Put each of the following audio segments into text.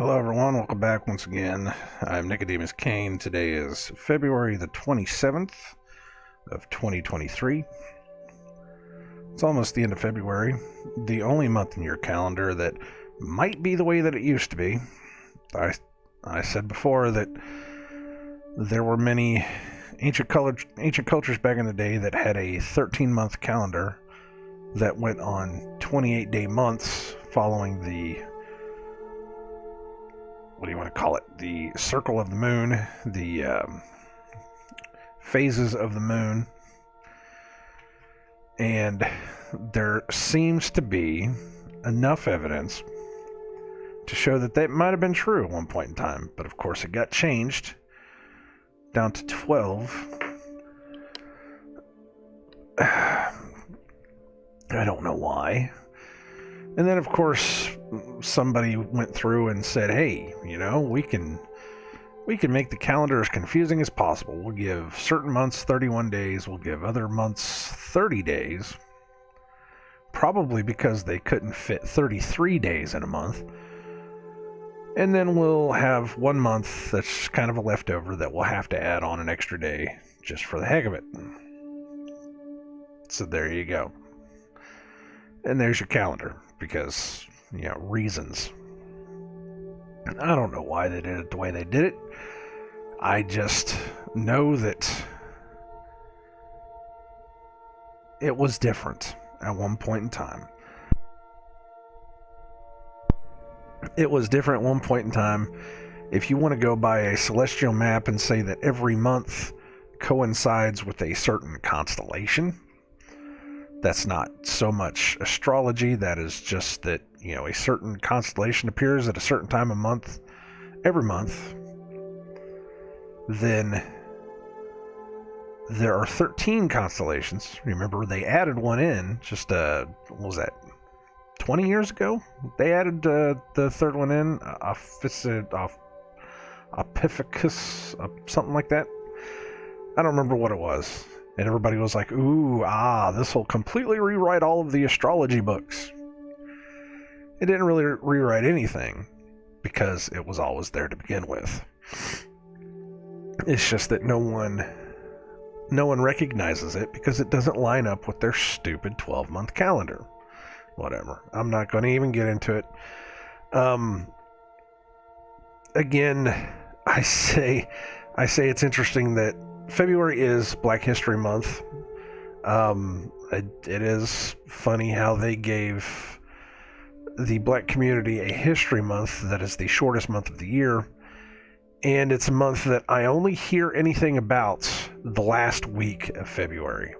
Hello, everyone. Welcome back once again. I'm Nicodemus Kane. Today is February the 27th of 2023. It's almost the end of February, the only month in your calendar that might be the way that it used to be. I said before that there were many ancient cultures back in the day that had a 13-month calendar that went on 28-day months following the the circle of the moon, the phases of the moon. And there seems to be enough evidence to show that might have been true at one point in time. But of course it got changed down to 12. I don't know why. And then, of course, somebody went through and said, hey, we can make the calendar as confusing as possible. We'll give certain months 31 days. We'll give other months 30 days. Probably because they couldn't fit 33 days in a month. And then we'll have one month that's kind of a leftover that we'll have to add on an extra day just for the heck of it. So there you go. And there's your calendar, because, reasons. I don't know why they did it the way they did it. I just know that it was different at one point in time. It was different at one point in time. If you want to go by a celestial map and say that every month coincides with a certain constellation, that's not so much astrology. That is just that, a certain constellation appears at a certain time of month, every month. Then there are 13 constellations. Remember, they added one in just, what was that, 20 years ago? They added the third one in, Ophiuchus, something like that. I don't remember what it was. And everybody was like, this will completely rewrite all of the astrology books. It didn't really rewrite anything, because it was always there to begin with. It's just that no one recognizes it because it doesn't line up with their stupid 12-month calendar. Whatever. I'm not going to even get into it. Again, I say it's interesting that February is Black History Month. It is funny how they gave the black community a history month that is the shortest month of the year, and it's a month that I only hear anything about the last week of February.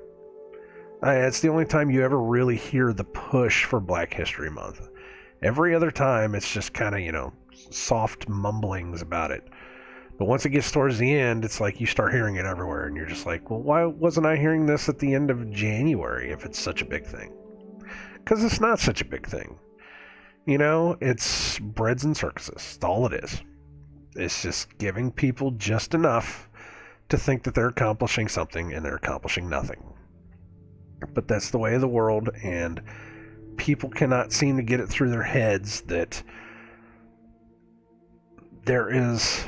It's the only time you ever really hear the push for Black History Month. Every other time, it's just kind of, soft mumblings about it. But once it gets towards the end, it's like you start hearing it everywhere, and you're just like, well, why wasn't I hearing this at the end of January if it's such a big thing? Because it's not such a big thing. It's breads and circuses. That's all it is. It's just giving people just enough to think that they're accomplishing something, and they're accomplishing nothing. But that's the way of the world, and people cannot seem to get it through their heads that there is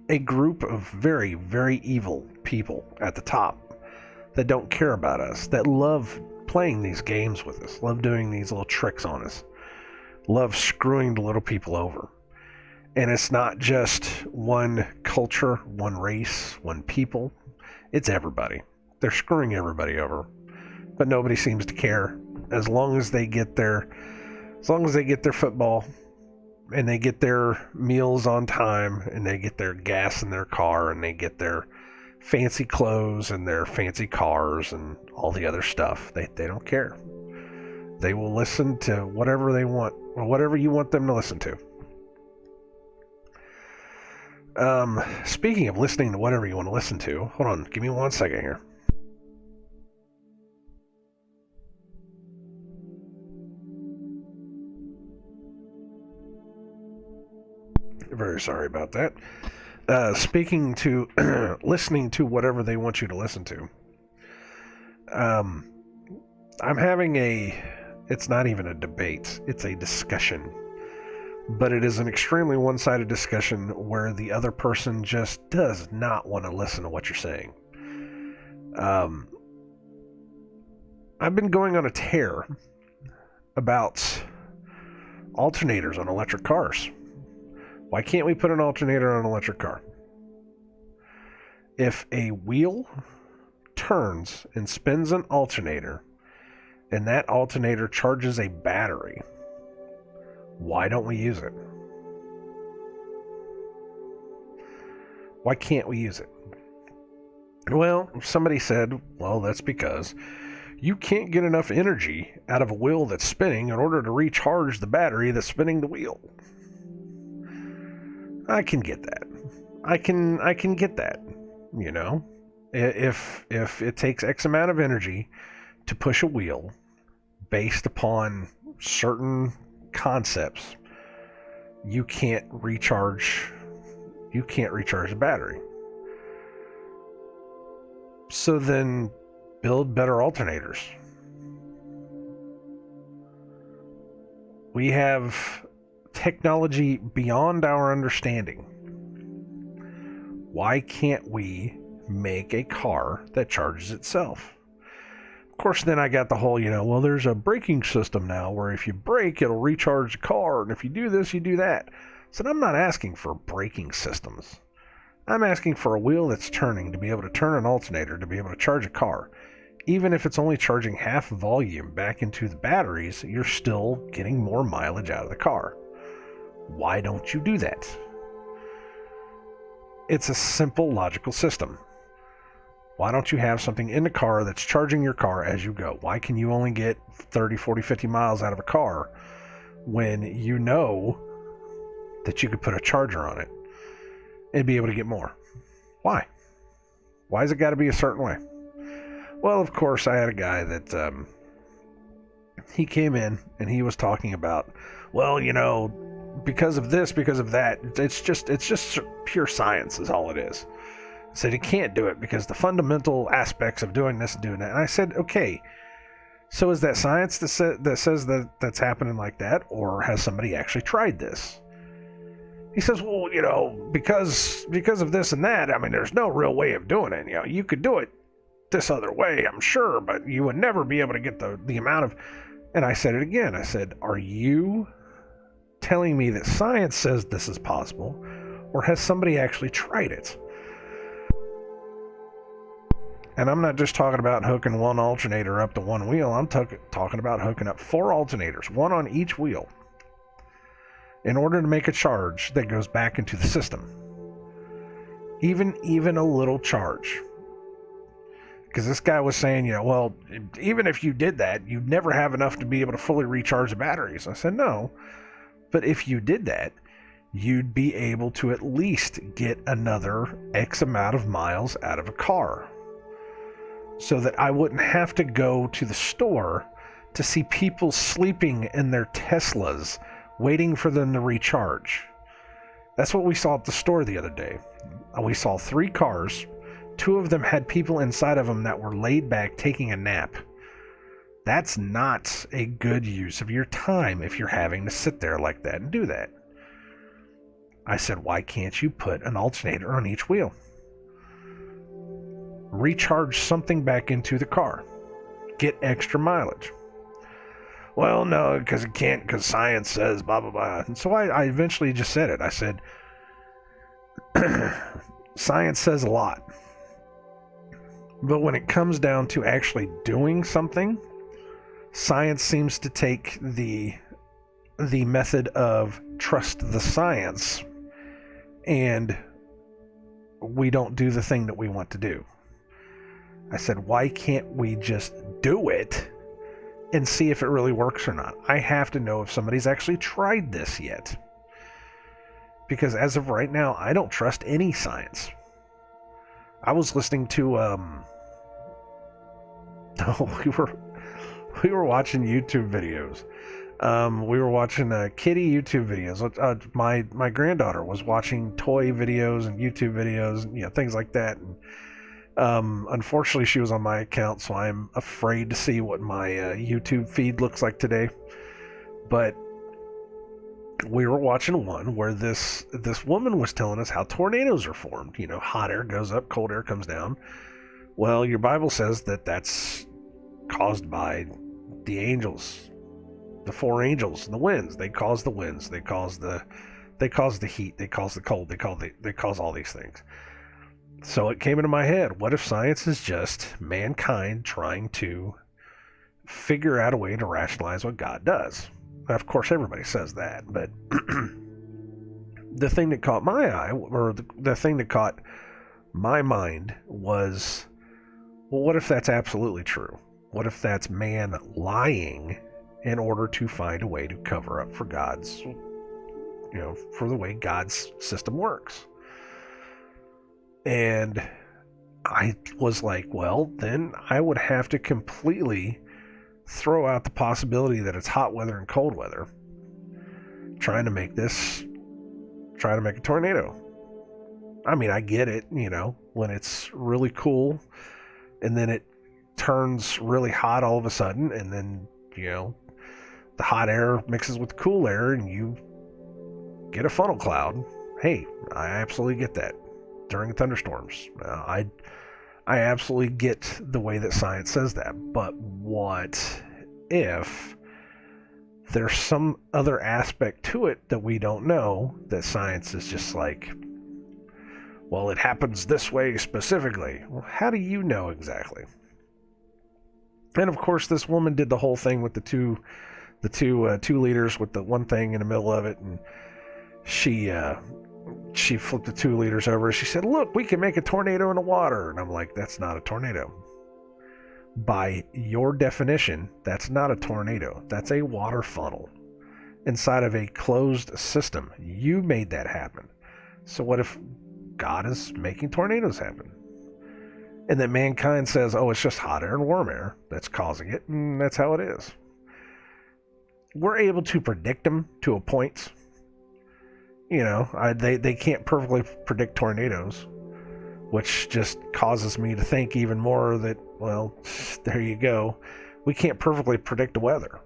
a group of very, very evil people at the top that don't care about us, that love playing these games with us, love doing these little tricks on us, love screwing the little people over. And it's not just one culture, one race, one people. It's everybody. They're screwing everybody over. But nobody seems to care. As long as they get their football, and they get their meals on time, and they get their gas in their car, and they get their fancy clothes and their fancy cars and all the other stuff. They don't care. They will listen to whatever they want, or whatever you want them to listen to. Speaking of listening to whatever you want to listen to, hold on, give me 1 second here. Very sorry about that. Speaking to listening to whatever they want you to listen to. I'm having it's not even a debate, it's a discussion but it is an extremely one-sided discussion where the other person just does not want to listen to what you're saying. I've been going on a tear about alternators on electric cars. Why can't we put an alternator on an electric car? If a wheel turns and spins an alternator, and that alternator charges a battery, why don't we use it? Why can't we use it? Well, somebody said, well, that's because you can't get enough energy out of a wheel that's spinning in order to recharge the battery that's spinning the wheel. I can get that. I can get that, you know. If it takes X amount of energy to push a wheel based upon certain concepts, you can't recharge the battery. So then build better alternators. We have technology beyond our understanding. Why can't we make a car that charges itself? Of course, then I got the whole, well, there's a braking system now where if you brake, it'll recharge the car, and if you do this, you do that. So I'm not asking for braking systems. I'm asking for a wheel that's turning to be able to turn an alternator to be able to charge a car. Even if it's only charging half volume back into the batteries, you're still getting more mileage out of the car. Why don't you do that? It's a simple logical system. Why don't you have something in the car that's charging your car as you go? Why can you only get 30, 40, 50 miles out of a car when you know that you could put a charger on it and be able to get more? Why? Why has it got to be a certain way? Well, of course, I had a guy that he came in and he was talking about, well, because of this, because of that, it's just pure science is all it is. Said he can't do it because the fundamental aspects of doing this and doing that. And I said, okay, so is that science that says that that's happening like that, or has somebody actually tried this? He says, well, because of this and that, I mean, there's no real way of doing it. You could do it this other way, I'm sure, but you would never be able to get the amount of. And I said it again. I said, are you telling me that science says this is possible, or has somebody actually tried it? And I'm not just talking about hooking one alternator up to one wheel. I'm talking about hooking up 4 alternators, one on each wheel, in order to make a charge that goes back into the system. Even a little charge. Because this guy was saying, well, even if you did that, you'd never have enough to be able to fully recharge the batteries. I said, no. But if you did that, you'd be able to at least get another X amount of miles out of a car. So that I wouldn't have to go to the store to see people sleeping in their Teslas, waiting for them to recharge. That's what we saw at the store the other day. We saw 3 cars. 2 of them had people inside of them that were laid back taking a nap. That's not a good use of your time if you're having to sit there like that and do that. I said, why can't you put an alternator on each wheel? Recharge something back into the car. Get extra mileage. Well, no, because it can't, because science says blah, blah, blah. And so I eventually just said it. I said, science says a lot. But when it comes down to actually doing something, science seems to take the method of trust the science, and we don't do the thing that we want to do. I said, why can't we just do it and see if it really works or not? I have to know if somebody's actually tried this yet. Because as of right now, I don't trust any science. I was listening to we were watching YouTube videos. We were watching kitty YouTube videos. My granddaughter was watching toy videos and YouTube videos and things like that. And unfortunately, she was on my account, so I'm afraid to see what my YouTube feed looks like today. But we were watching one where this woman was telling us how tornadoes are formed. Hot air goes up, cold air comes down. Well, your Bible says that that's caused by the angels, the four angels, the winds. They cause the winds. They cause the heat. They cause the cold. They cause all these things. So it came into my head, what if science is just mankind trying to figure out a way to rationalize what God does? Now, of course, everybody says that, but the thing that caught my eye, or the thing that caught my mind was, well, what if that's absolutely true? What if that's man lying in order to find a way to cover up for God's, for the way God's system works? And I was like, well, then I would have to completely throw out the possibility that it's hot weather and cold weather trying to make a tornado. I mean, I get it, when it's really cool and then it turns really hot all of a sudden, and then, the hot air mixes with the cool air and you get a funnel cloud. Hey, I absolutely get that. During thunderstorms, I absolutely get the way that science says that. But what if there's some other aspect to it that we don't know, that science is just like, well, it happens this way specifically? Well, how do you know exactly? And of course, this woman did the whole thing with the two liters with the one thing in the middle of it, and she flipped the 2 liters over. She said, look, we can make a tornado in the water. And I'm like, that's not a tornado. By your definition, that's not a tornado. That's a water funnel inside of a closed system. You made that happen. So what if God is making tornadoes happen? And then mankind says, oh, it's just hot air and warm air that's causing it, and that's how it is. We're able to predict them to a point. They can't perfectly predict tornadoes, which just causes me to think even more that, well, there you go. We can't perfectly predict the weather.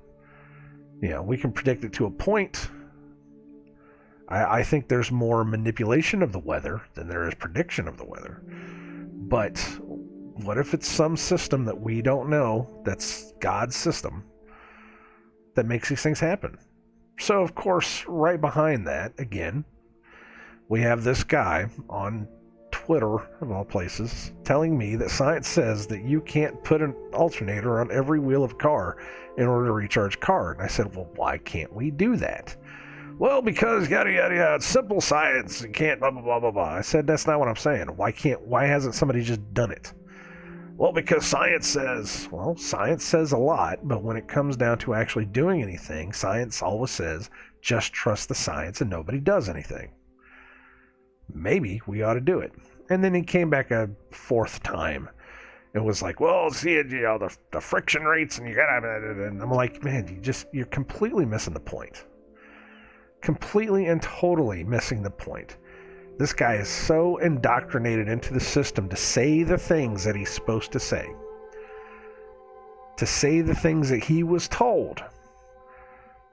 We can predict it to a point. I think there's more manipulation of the weather than there is prediction of the weather. But what if it's some system that we don't know, that's God's system, that makes these things happen? So, of course, right behind that, again, we have this guy on Twitter, of all places, telling me that science says that you can't put an alternator on every wheel of a car in order to recharge a car. And I said, well, why can't we do that? Well, because yada, yada, yada, it's simple science. You can't blah, blah, blah, blah, blah. I said, that's not what I'm saying. Why hasn't somebody just done it? Well, because science says. Well, science says a lot, but when it comes down to actually doing anything, science always says, just trust the science and nobody does anything. Maybe we ought to do it. And then he came back a 4th time and was like, well, see, the friction rates, and you gotta, and I'm like, man, you're completely missing the point. Completely and totally missing the point. This guy is so indoctrinated into the system to say the things that he's supposed to say the things that he was told,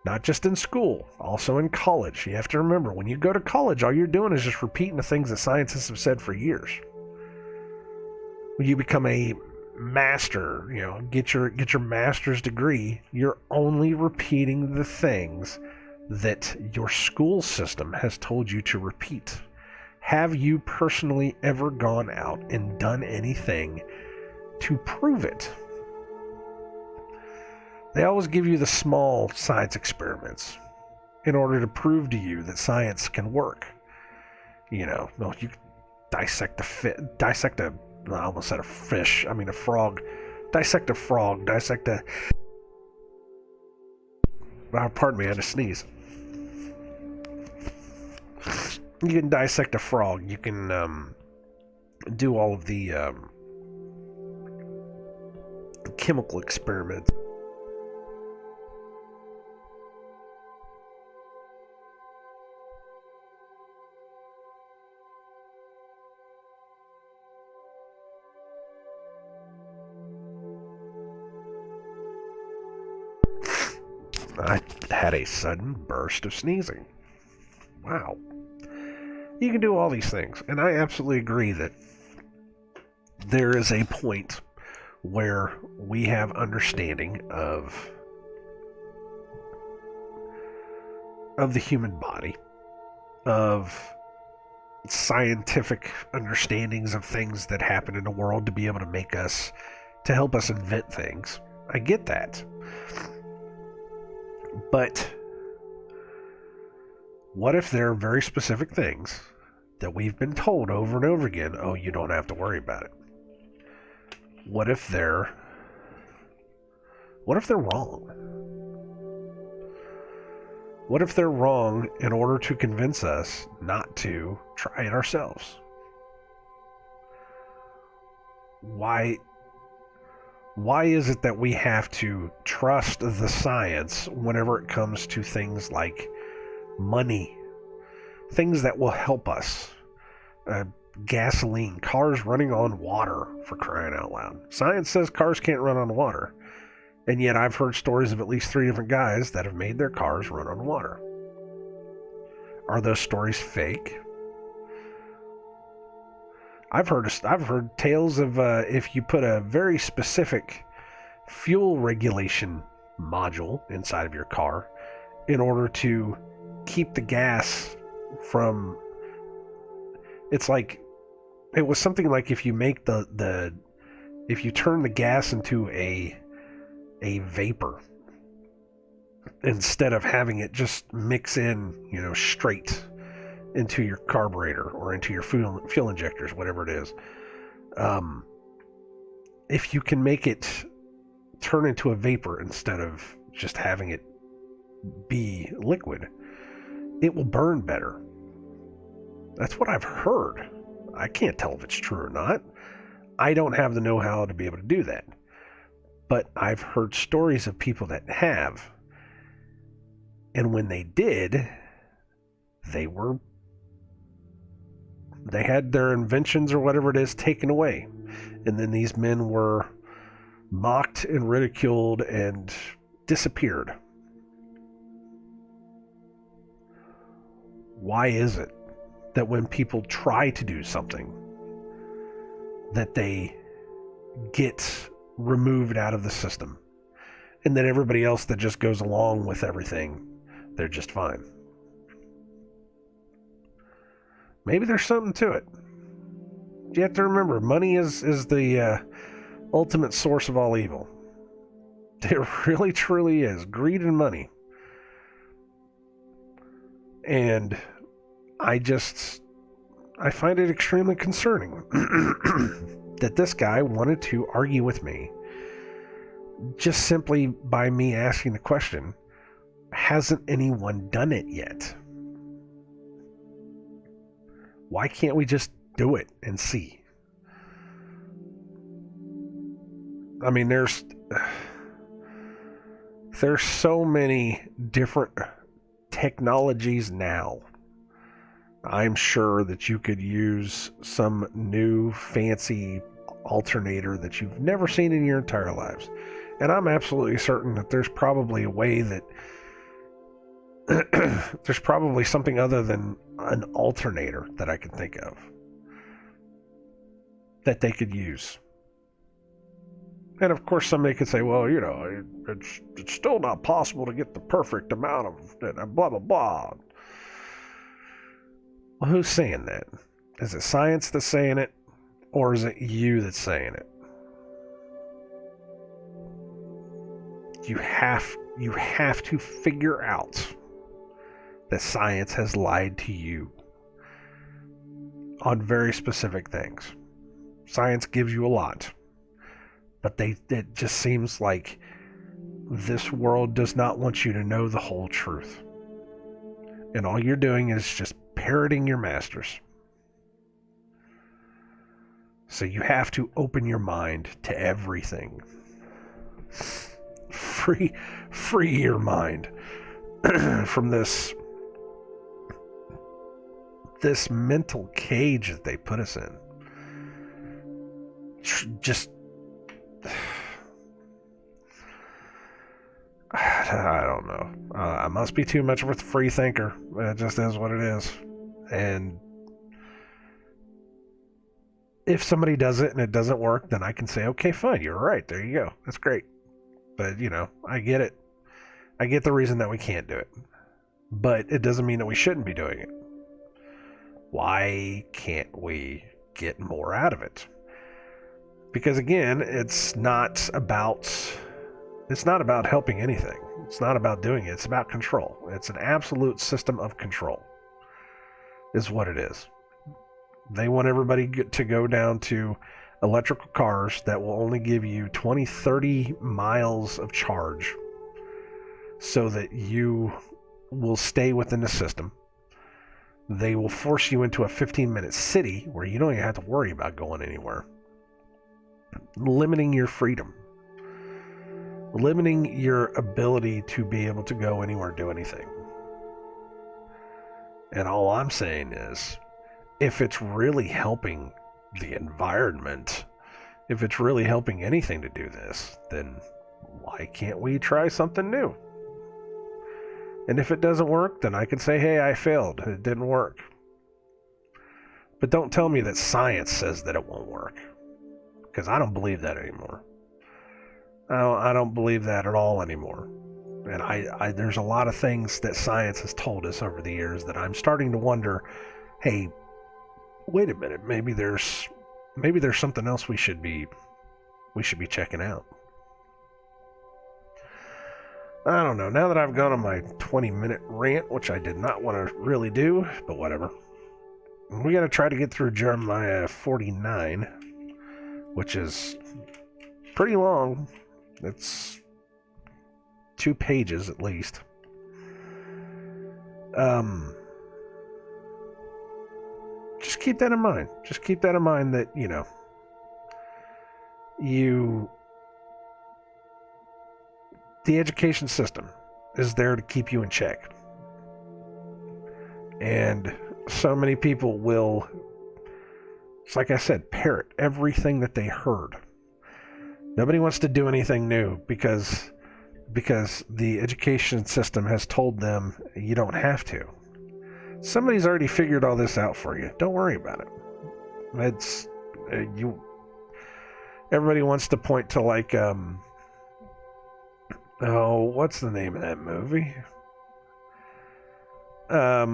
not just in school, also in college. You have to remember, when you go to college, all you're doing is just repeating the things that scientists have said for years. When you become a master, get your master's degree, you're only repeating the things that your school system has told you to repeat. Have you personally ever gone out and done anything to prove it? They always give you the small science experiments in order to prove to you that science can work. You dissect a I almost said a fish. I mean a frog. Dissect a frog. Pardon me, I had to sneeze. You can dissect a frog. You can do all of the chemical experiments. I had a sudden burst of sneezing. wow. You can do all these things. And I absolutely agree that there is a point where we have understanding of the human body, of scientific understandings of things that happen in the world to be able to help us invent things. I get that. But what if there are very specific things that we've been told over and over again, oh, you don't have to worry about it? What if they're wrong? What if they're wrong in order to convince us not to try it ourselves? Why is it that we have to trust the science whenever it comes to things like money, things that will help us? Gasoline, cars running on water, for crying out loud. Science says cars can't run on water. And yet I've heard stories of at least 3 different guys that have made their cars run on water. Are those stories fake? I've heard tales of if you put a very specific fuel regulation module inside of your car in order to keep the gas from... It was something like if you make if you turn the gas into a vapor instead of having it just mix in, straight into your carburetor or into your fuel injectors, whatever it is. If you can make it turn into a vapor instead of just having it be liquid, it will burn better. That's what I've heard. I can't tell if it's true or not. I don't have the know-how to be able to do that. But I've heard stories of people that have. And when they did, they had their inventions or whatever it is taken away. And then these men were mocked and ridiculed and disappeared. Why is it that when people try to do something, that they get removed out of the system, and that everybody else that just goes along with everything, they're just fine? Maybe there's something to it. You have to remember, money is the ultimate source of all evil. It really truly is. Greed and money. And I find it extremely concerning that this guy wanted to argue with me just simply by me asking the question, hasn't anyone done it yet? Why can't we just do it and see? I mean, there's so many different technologies now. I'm sure that you could use some new fancy alternator that you've never seen in your entire lives. And I'm absolutely certain that there's probably a way that there's probably something other than an alternator that I can think of that they could use. And of course somebody could say, well, it's still not possible to get the perfect amount of blah, blah, blah. Well, who's saying that? Is it science that's saying it, or is it you that's saying it? You have to figure out that science has lied to you on very specific things. Science gives you a lot, but it just seems like this world does not want you to know the whole truth. And all you're doing is just parroting your masters. So you have to open your mind to everything. Free your mind from this mental cage that they put us in. Just I don't know. I must be too much of a free thinker. It just is what it is. And if somebody does it and it doesn't work, then I can say, okay, fine, you're right. There you go. That's great. But, I get it. I get the reason that we can't do it. But it doesn't mean that we shouldn't be doing it. Why can't we get more out of it? Because again, it's not about helping anything. It's not about doing it. It's about control. It's an absolute system of control is what it is. They want everybody to go down to electrical cars that will only give you 20, 30 miles of charge so that you will stay within the system. They will force you into a 15-minute city where you don't even have to worry about going anywhere. Limiting your freedom. Limiting your ability to be able to go anywhere, do anything. And all I'm saying is, if it's really helping the environment, if it's really helping anything to do this, then why can't we try something new? And if it doesn't work, then I can say, hey, I failed. It didn't work. But don't tell me that science says that it won't work. Because I don't believe that anymore. I don't believe that at all anymore. And I there's a lot of things that science has told us over the years that I'm starting to wonder, hey, wait a minute, maybe there's something else we should be checking out. I don't know. Now that I've gone on my 20-minute rant, which I did not want to really do, but whatever. We got to try to get through Jeremiah 49, which is pretty long. It's 2 pages at least. Just keep that in mind. Just keep that in mind that, the education system is there to keep you in check. And so many people will, it's like I said, parrot everything that they heard. Nobody wants to do anything new because the education system has told them you don't have to. Somebody's already figured all this out for you. Don't worry about it. It's everybody wants to point to like what's the name of that movie? I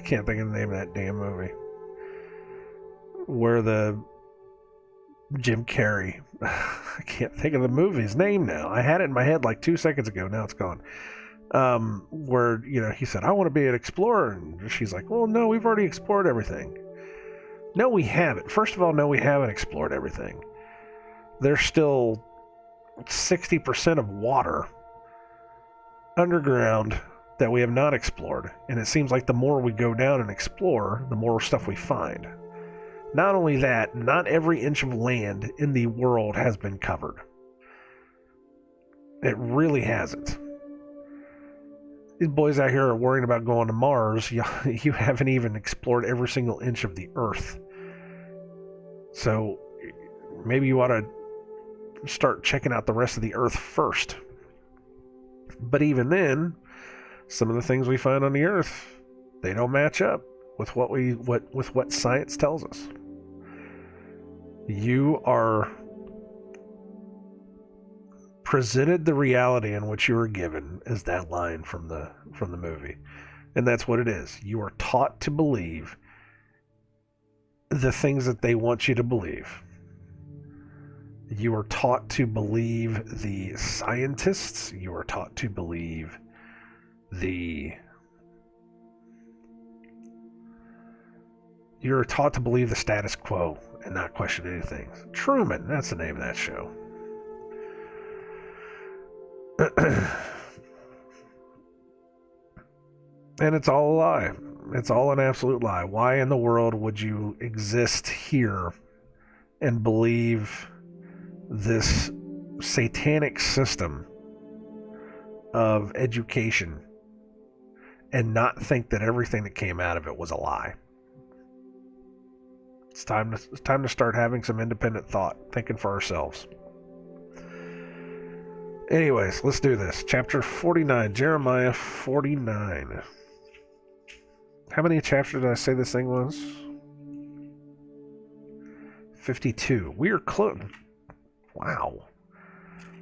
can't think of the name of that damn movie. Where the Jim Carrey. I can't think of the movie's name now. I had it in my head like 2 seconds ago. Now it's gone. Where, he said, I want to be an explorer. And she's like, well, no, we've already explored everything. No, we haven't. First of all, no, we haven't explored everything. There's still 60% of water underground that we have not explored. And it seems like the more we go down and explore, the more stuff we find. Not only that, not every inch of land in the world has been covered. It really hasn't. These boys out here are worrying about going to Mars. You haven't even explored every single inch of the Earth. So maybe you ought to start checking out the rest of the Earth first. But even then, some of the things we find on the Earth, they don't match up with what science tells us. You are presented the reality in which you were given, is that line from the movie. And that's what it is. You are taught to believe the things that they want you to believe. You are taught to believe the scientists. You are taught to believe you're taught to believe the status quo and not question anything. Truman, that's the name of that show. And it's all a lie. It's all an absolute lie. Why in the world would you exist here and believe this satanic system of education and not think that everything that came out of it was a lie? It's time to start having some independent thought, thinking for ourselves. Anyways, let's do this. Chapter 49, Jeremiah 49. How many chapters did I say this thing was? 52. We are close. Wow.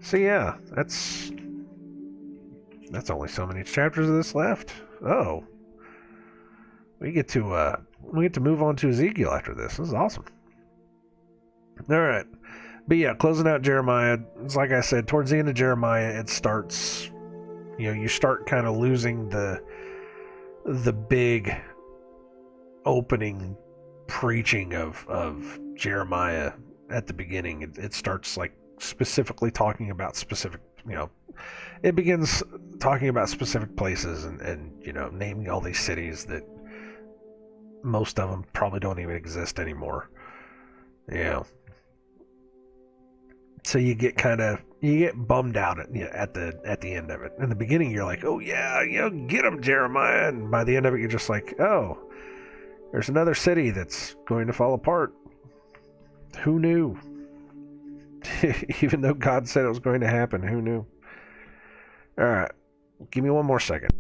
So yeah, that's only so many chapters of this left. Oh. We get to move on to Ezekiel after this. This is awesome. Alright. But yeah, closing out Jeremiah, it's like I said, towards the end of Jeremiah, it starts, you start kind of losing the big opening preaching of Jeremiah at the beginning. It starts like specifically talking about specific, it begins talking about specific places and naming all these cities that most of them probably don't even exist anymore. So you get bummed out at the end of it. In the beginning, you're like, oh yeah, get them, Jeremiah. And by the end of it, you're just like, oh, there's another city that's going to fall apart. Who knew? Even though God said it was going to happen, who knew? All right, give me one more second.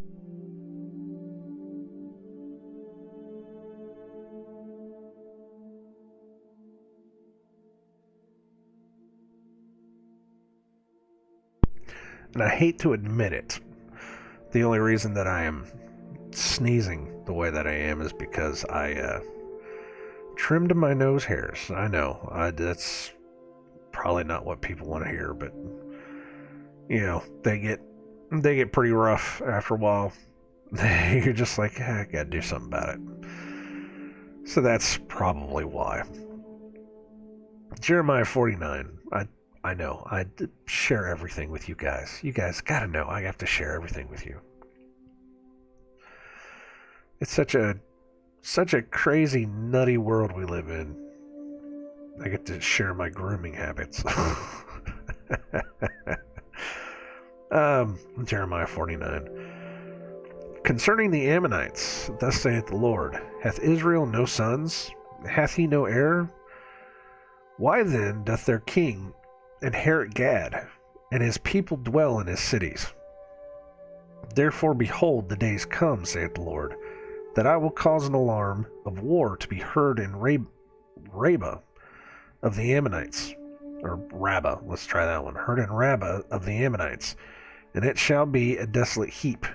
And I hate to admit it, the only reason that I am sneezing the way that I am is because I trimmed my nose hairs. I know, that's probably not what people want to hear, but they get pretty rough after a while. You're just like, I gotta do something about it. So that's probably why. Jeremiah 49. I know. I share everything with you guys. You guys gotta know I have to share everything with you. It's such a crazy, nutty world we live in. I get to share my grooming habits. Jeremiah 49. Concerning the Ammonites, thus saith the Lord, hath Israel no sons? Hath he no heir? Why then doth their king inherit Gad, and his people dwell in his cities? Therefore, behold, the days come, saith the Lord, that I will cause an alarm of war to be heard in Rabbah of the Ammonites. Or Rabbah, let's try that one. Heard in Rabbah of the Ammonites. And it shall be a desolate heap,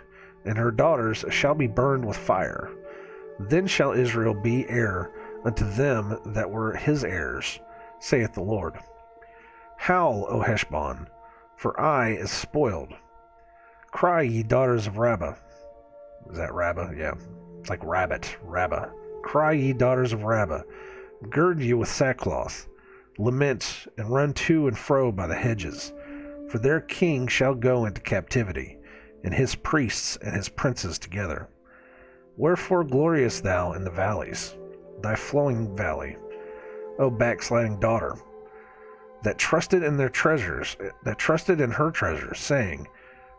and her daughters shall be burned with fire. Then shall Israel be heir unto them that were his heirs, saith the Lord. Howl, O Heshbon, for Ai is spoiled. Cry, ye daughters of Rabbah. Is that Rabbah? Yeah. It's like rabbit, Rabbah. Cry, ye daughters of Rabbah. Gird you with sackcloth. Lament, and run to and fro by the hedges. For their king shall go into captivity, and his priests and his princes together. Wherefore gloriest thou in the valleys, thy flowing valley, O backsliding daughter, that trusted in her treasures, saying,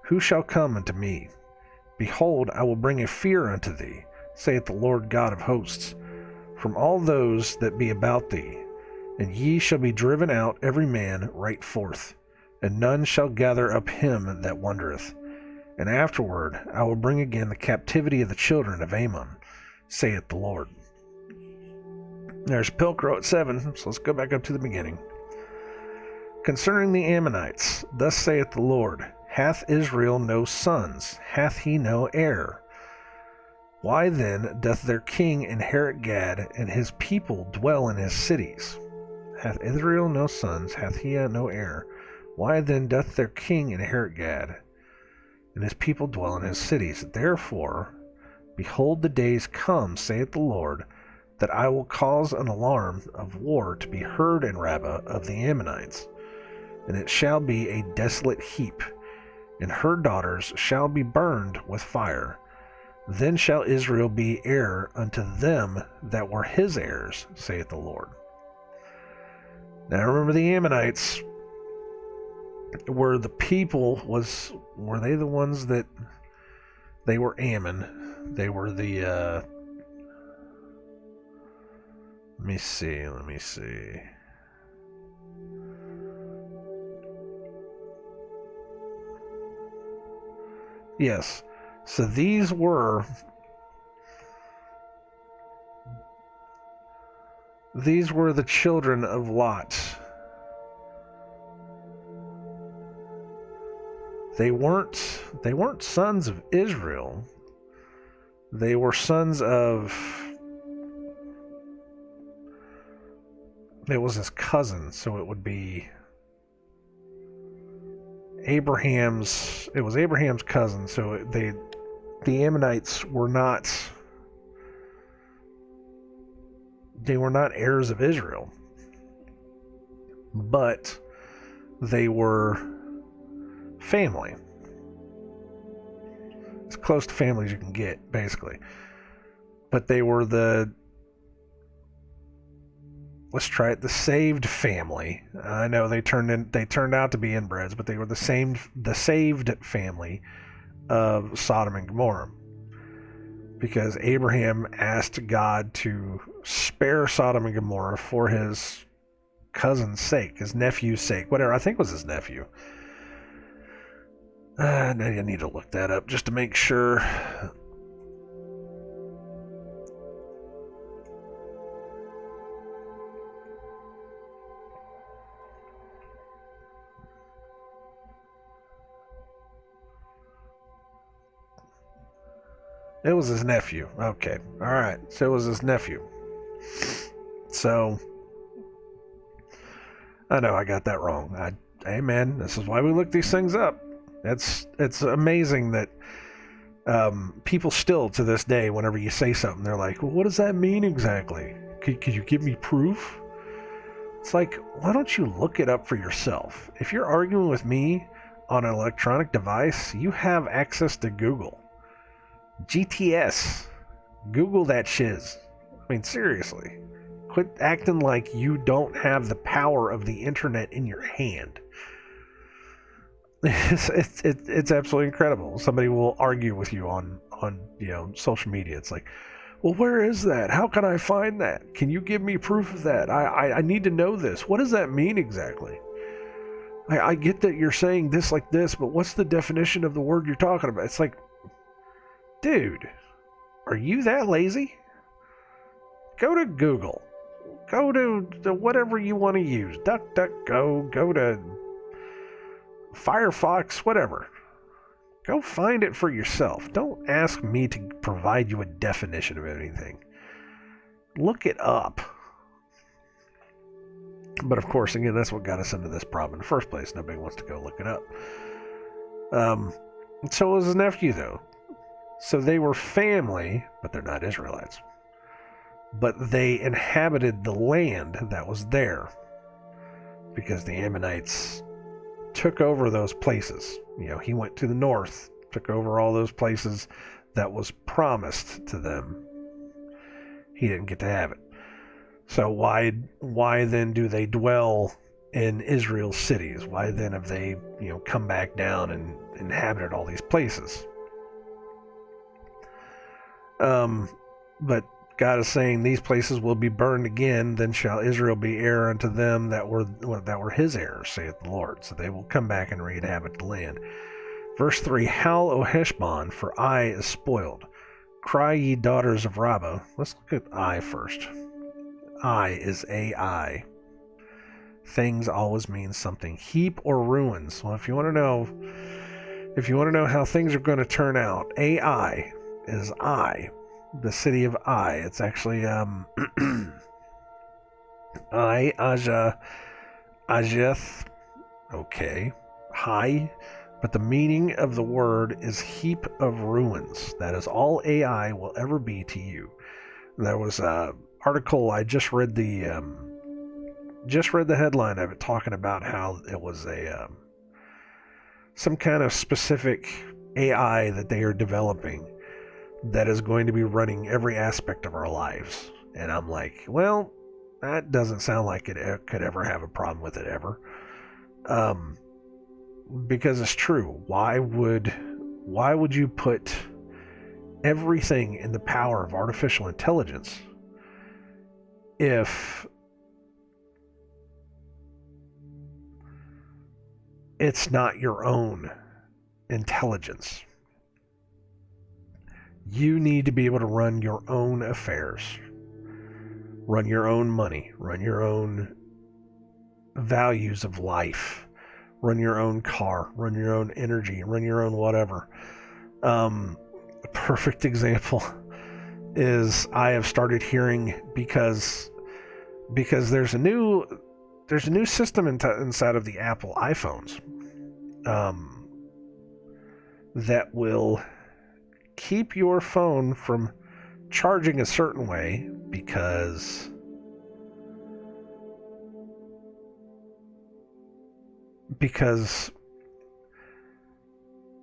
Who shall come unto me? Behold, I will bring a fear unto thee, saith the Lord God of hosts, from all those that be about thee, and ye shall be driven out every man right forth, and none shall gather up him that wandereth. And afterward I will bring again the captivity of the children of Ammon, saith the Lord. There's Pilcrow at 7, so let's go back up to the beginning. Concerning the Ammonites, thus saith the Lord, hath Israel no sons? Hath he no heir? Why then doth their king inherit Gad, and his people dwell in his cities? Hath Israel no sons? Hath he no heir? Why then doth their king inherit Gad, and his people dwell in his cities? Therefore, behold, the days come, saith the Lord, that I will cause an alarm of war to be heard in Rabbah of the Ammonites, and it shall be a desolate heap, and her daughters shall be burned with fire. Then shall Israel be heir unto them that were his heirs, saith the Lord. Now remember, the Ammonites were the people, were they the ones that, they were Ammon. They were the, let me see. Yes. So these were the children of Lot. They weren't sons of Israel. They were sons of, it was his cousin, so it would be Abraham's cousin. So the Ammonites were not heirs of Israel, but they were family. As close to family as you can get, basically. But they were the saved family. I know they turned out to be inbreds, but they were the saved family of Sodom and Gomorrah. Because Abraham asked God to spare Sodom and Gomorrah for his cousin's sake, his nephew's sake, whatever. I think it was his nephew. I need to look that up just to make sure. It was his nephew. Okay. All right. So it was his nephew. So I know I got that wrong. Hey man, this is why we look these things up. It's amazing that people still to this day, whenever you say something, they're like, well, what does that mean exactly? Could you give me proof? It's like, why don't you look it up for yourself? If you're arguing with me on an electronic device, you have access to Google. GTS. Google that shiz. I mean, seriously. Quit acting like you don't have the power of the internet in your hand. It's absolutely incredible. Somebody will argue with you on social media. It's like, well, where is that? How can I find that? Can you give me proof of that? I need to know this. What does that mean exactly? I get that you're saying this like this, but what's the definition of the word you're talking about? It's like, dude, are you that lazy? Go to Google. Go to whatever you want to use. DuckDuckGo. Go to Firefox, whatever. Go find it for yourself. Don't ask me to provide you a definition of anything. Look it up. But of course, again, that's what got us into this problem in the first place. Nobody wants to go look it up. So was his nephew, though. So they were family, but they're not Israelites. But they inhabited the land that was there. Because the Ammonites took over those places. He went to the north, took over all those places that was promised to them. He didn't get to have it. So why then do they dwell in Israel's cities? Why then have they, come back down and inhabited all these places? But God is saying these places will be burned again, then shall Israel be heir unto them that were his heirs, saith the Lord. So they will come back and re-inhabit the land. Verse 3, Howl, O Heshbon, for Ai is spoiled. Cry, ye daughters of Rabbah. Let's look at Ai first. Ai is AI. Things always mean something. Heap or ruins. Well, if you want to know how things are going to turn out, AI is Ai. The city of Ai. It's actually Ajeth. Okay. High. But the meaning of the word is heap of ruins. That is all AI will ever be to you. There was a article, I just read the headline of it, talking about how it was some kind of specific AI that they are developing that is going to be running every aspect of our lives. And I'm like, well, that doesn't sound like it could ever have a problem with it ever. Because it's true. Why would you put everything in the power of artificial intelligence if it's not your own intelligence? You need to be able to run your own affairs, run your own money, run your own values of life, run your own car, run your own energy, run your own whatever. A perfect example is I have started hearing because there's a new system inside of the Apple iPhones that will keep your phone from charging a certain way because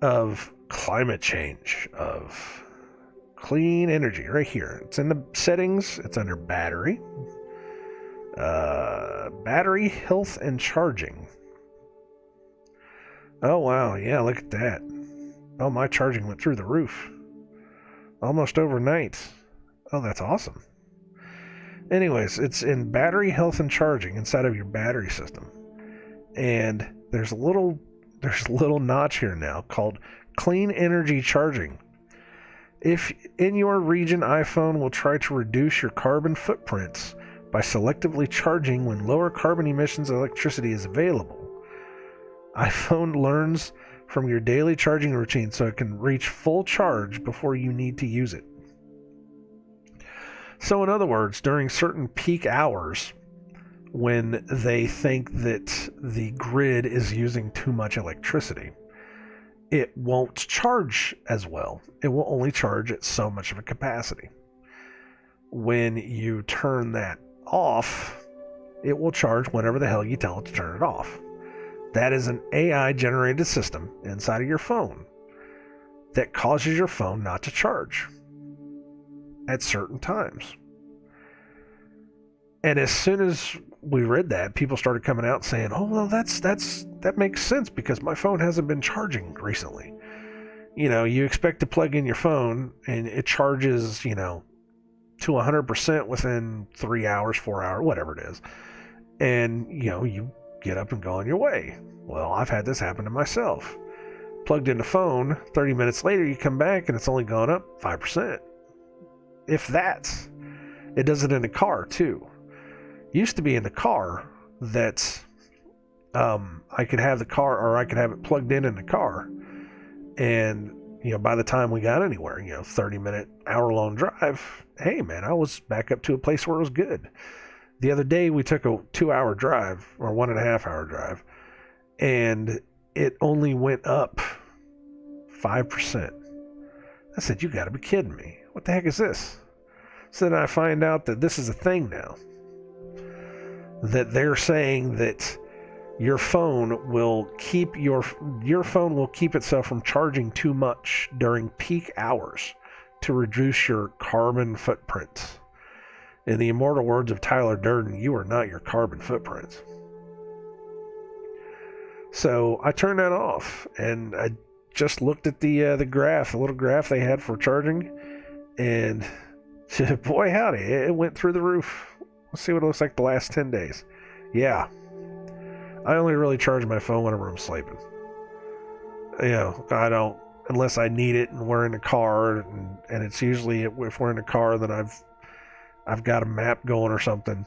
of climate change, of clean energy. Right here, it's in the settings, it's under battery, battery health and charging. Oh wow, yeah, look at that. Oh, my charging went through the roof almost overnight. Oh, that's awesome. Anyways, it's in battery health and charging inside of your battery system, and there's a little notch here now called clean energy charging. If in your region, iPhone will try to reduce your carbon footprints by selectively charging when lower carbon emissions electricity is available. iPhone learns from your daily charging routine so it can reach full charge before you need to use it. So in other words, during certain peak hours, when they think that the grid is using too much electricity, it won't charge as well. It will only charge at so much of a capacity. When you turn that off, it will charge whenever the hell you tell it to turn it off. That is an AI-generated system inside of your phone that causes your phone not to charge at certain times. And as soon as we read that, people started coming out saying, "Oh, well, that makes sense because my phone hasn't been charging recently." You know, you expect to plug in your phone and it charges, to 100% within 3 hours, 4 hours, whatever it is. And, you get up and go on your way. Well, I've had this happen to myself. Plugged in the phone, 30 minutes later, you come back and it's only gone up 5%. If that. It does it in the car, too. Used to be in the car that I could have the car, or I could have it plugged in the car. And, by the time we got anywhere, 30-minute, hour-long drive, hey, man, I was back up to a place where it was good. The other day, we took a 2-hour drive, or 1.5-hour drive, and it only went up 5%. I said, "You got to be kidding me. What the heck is this?" So then I find out that this is a thing now. That they're saying that your phone will keep itself from charging too much during peak hours to reduce your carbon footprint. In the immortal words of Tyler Durden, you are not your carbon footprint. So I turned that off, and I just looked at the little graph they had for charging, and boy howdy, it went through the roof. Let's see what it looks like the last 10 days. Yeah. I only really charge my phone whenever I'm sleeping. I don't, unless I need it and we're in a car, and it's usually, if we're in a car, then I've got a map going or something.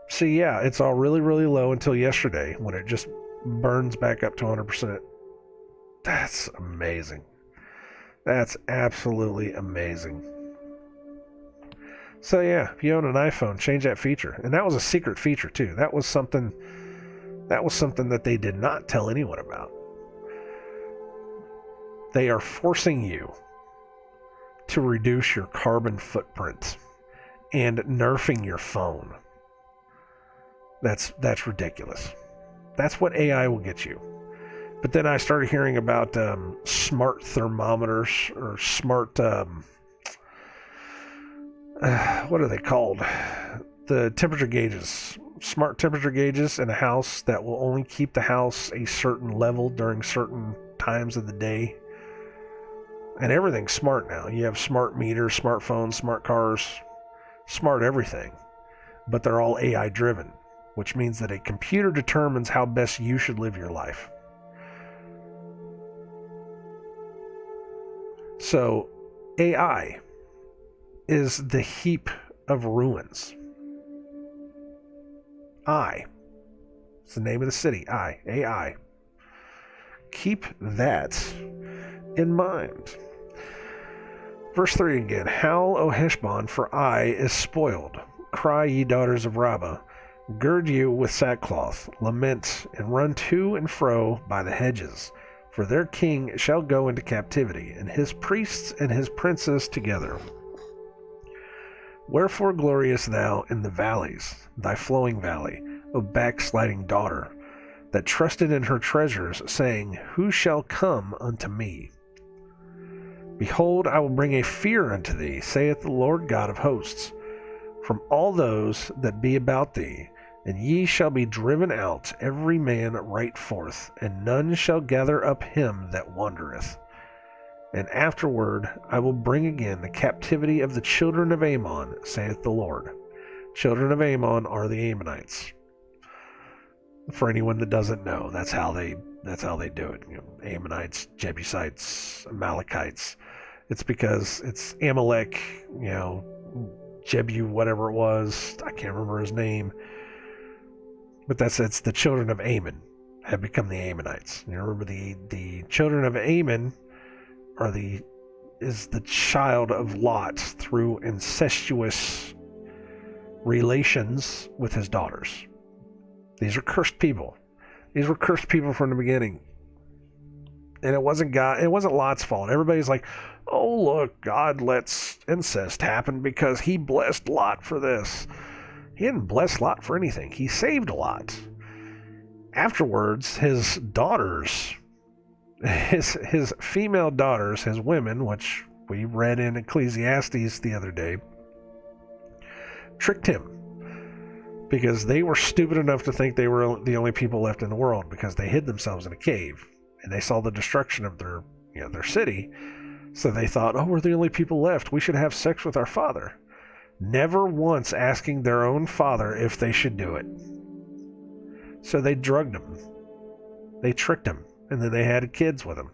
So yeah, it's all really, really low until yesterday when it just burns back up to 100%. That's amazing. That's absolutely amazing. So yeah, if you own an iPhone, change that feature. And that was a secret feature too. That was something that they did not tell anyone about. They are forcing you to reduce your carbon footprint and nerfing your phone. That's ridiculous. That's what AI will get you. But then I started hearing about smart thermometers, or smart, what are they called? The temperature gauges. Smart temperature gauges in a house that will only keep the house a certain level during certain times of the day. And everything's smart now. You have smart meters, smartphones, smart cars, smart everything. But they're all AI driven, which means that a computer determines how best you should live your life. So Ai is the heap of ruins. Ai. It's the name of the city. Ai. Keep that in mind. Verse 3 again. Howl, O Heshbon, for Ai is spoiled. Cry, ye daughters of Rabbah. Gird you with sackcloth. Lament, and run to and fro by the hedges. For their king shall go into captivity, and his priests and his princes together. Wherefore glorious thou in the valleys, thy flowing valley, O backsliding daughter, that trusted in her treasures, saying, Who shall come unto me? Behold, I will bring a fear unto thee, saith the Lord God of hosts, from all those that be about thee, and ye shall be driven out, every man right forth, and none shall gather up him that wandereth. And afterward I will bring again the captivity of the children of Ammon, saith the Lord. Children of Ammon are the Ammonites. For anyone that doesn't know, that's how they do it. Ammonites, Jebusites, Amalekites. It's because it's Amalek, Jebu, whatever it was. I can't remember his name. But it's the children of Ammon have become the Ammonites. You remember the children of Ammon is the child of Lot through incestuous relations with his daughters. These are cursed people. These were cursed people from the beginning. And it wasn't Lot's fault. Everybody's like, oh look, God lets incest happen because he blessed Lot for this. He didn't bless Lot for anything. He saved Lot. Afterwards, his daughters, his female daughters, his women, which we read in Ecclesiastes the other day, tricked him because they were stupid enough to think they were the only people left in the world because they hid themselves in a cave and they saw the destruction of their city. So they thought, oh, we're the only people left. We should have sex with our father. Never once asking their own father if they should do it. So they drugged him. They tricked him, and then they had kids with him.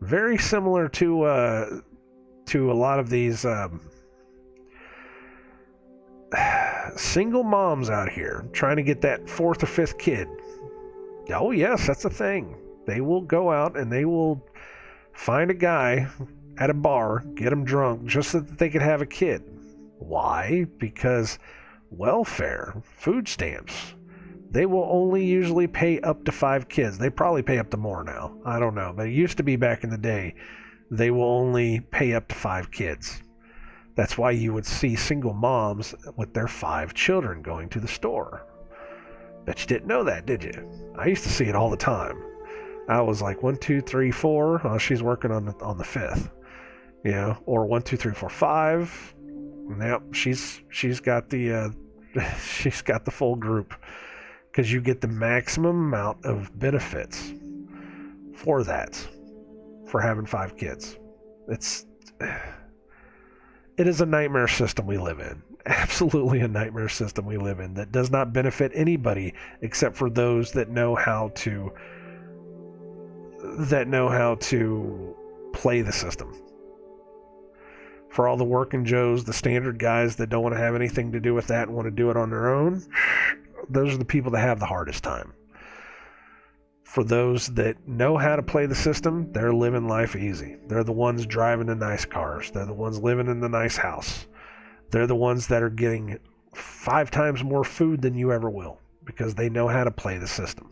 Very similar to a lot of these single moms out here trying to get that fourth or fifth kid. Oh yes, that's a thing. They will go out and they will find a guy at a bar, get him drunk, just so that they could have a kid. Why? Because welfare, food stamps, they will only usually pay up to 5 kids. They probably pay up to more now. I don't know. But it used to be back in the day, they will only pay up to 5 kids. That's why you would see single moms with their 5 children going to the store. Bet you didn't know that, did you? I used to see it all the time. I was like 1, 2, 3, 4. Oh, she's working on the 5th. Or 1, 2, 3, 4, 5. Yep, she's got the she's got the full group, because you get the maximum amount of benefits for having 5 kids. It is a nightmare system we live in. Absolutely a nightmare system we live in that does not benefit anybody except for those that know how to play the system. For all the working Joes, the standard guys that don't want to have anything to do with that and want to do it on their own, those are the people that have the hardest time. For those that know how to play the system, they're living life easy. They're the ones driving the nice cars. They're the ones living in the nice house. They're the ones that are getting 5 times more food than you ever will because they know how to play the system.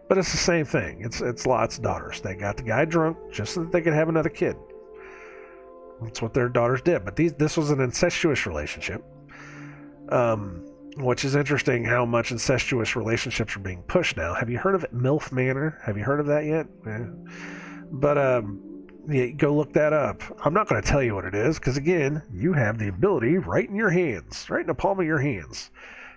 But it's the same thing. It's Lot's daughters. They got the guy drunk just so that they could have another kid. That's what their daughters did. But this was an incestuous relationship. Which is interesting how much incestuous relationships are being pushed now. Have you heard of MILF Manor? Have you heard of that yet? Yeah. But yeah, go look that up. I'm not going to tell you what it is because, again, you have the ability right in your hands, right in the palm of your hands.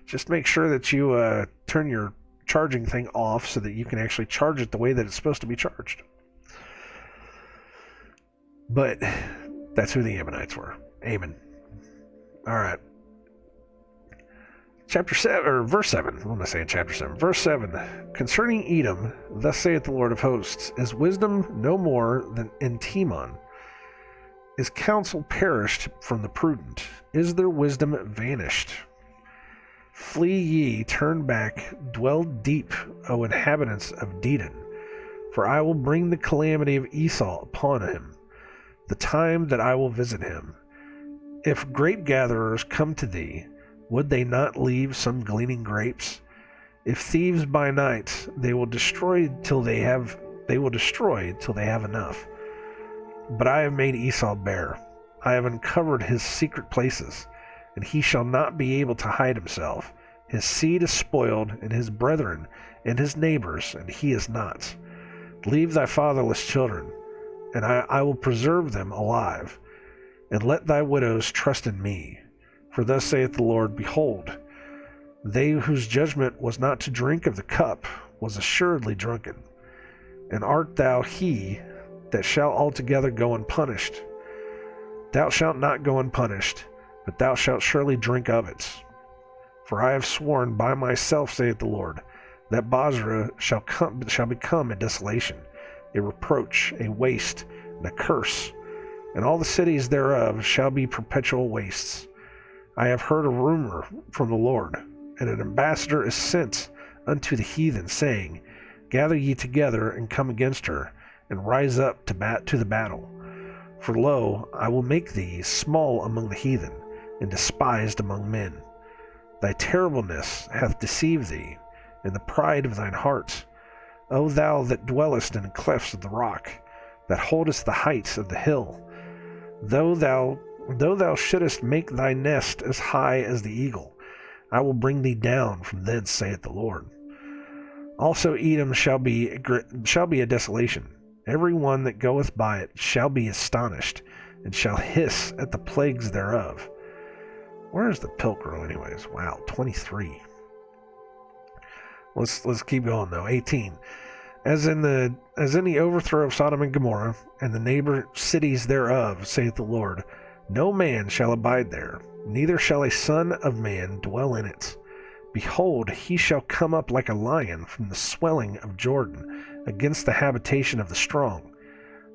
Just make sure that you turn your charging thing off so that you can actually charge it the way that it's supposed to be charged. But that's who the Ammonites were. Ammon. All right. Chapter 7, or verse 7. What am I saying? Chapter 7. Verse 7. Concerning Edom, thus saith the Lord of hosts, is wisdom no more than in Teman? Is counsel perished from the prudent? Is their wisdom vanished? Flee ye, turn back, dwell deep, O inhabitants of Dedan. For I will bring the calamity of Esau upon him, the time that I will visit him. If grape gatherers come to thee, would they not leave some gleaning grapes? If thieves by night, they will destroy till they have enough. But I have made Esau bare. I have uncovered his secret places, and he shall not be able to hide himself. His seed is spoiled, and his brethren, and his neighbors, and he is not. Leave thy fatherless children, and I will preserve them alive, and let thy widows trust in me. For thus saith the Lord, behold, they whose judgment was not to drink of the cup was assuredly drunken. And art thou he that shall altogether go unpunished? Thou shalt not go unpunished, but thou shalt surely drink of it. For I have sworn by myself, saith the Lord, that Bozrah shall become a desolation, a reproach, a waste, and a curse, and all the cities thereof shall be perpetual wastes. I have heard a rumor from the Lord, and an ambassador is sent unto the heathen, saying, Gather ye together, and come against her, and rise up to the battle. For lo, I will make thee small among the heathen, and despised among men. Thy terribleness hath deceived thee, and the pride of thine heart. O thou that dwellest in the clefts of the rock, that holdest the heights of the hill, though thou shouldest make thy nest as high as the eagle, I will bring thee down from thence, saith the Lord. Also Edom shall be a desolation. Every one that goeth by it shall be astonished, and shall hiss at the plagues thereof. Where is the pilgrim anyways? Wow, 23. Let's keep going though. 18. As in the overthrow of Sodom and Gomorrah, and the neighbor cities thereof, saith the Lord, no man shall abide there, neither shall a son of man dwell in it. Behold, he shall come up like a lion from the swelling of Jordan against the habitation of the strong.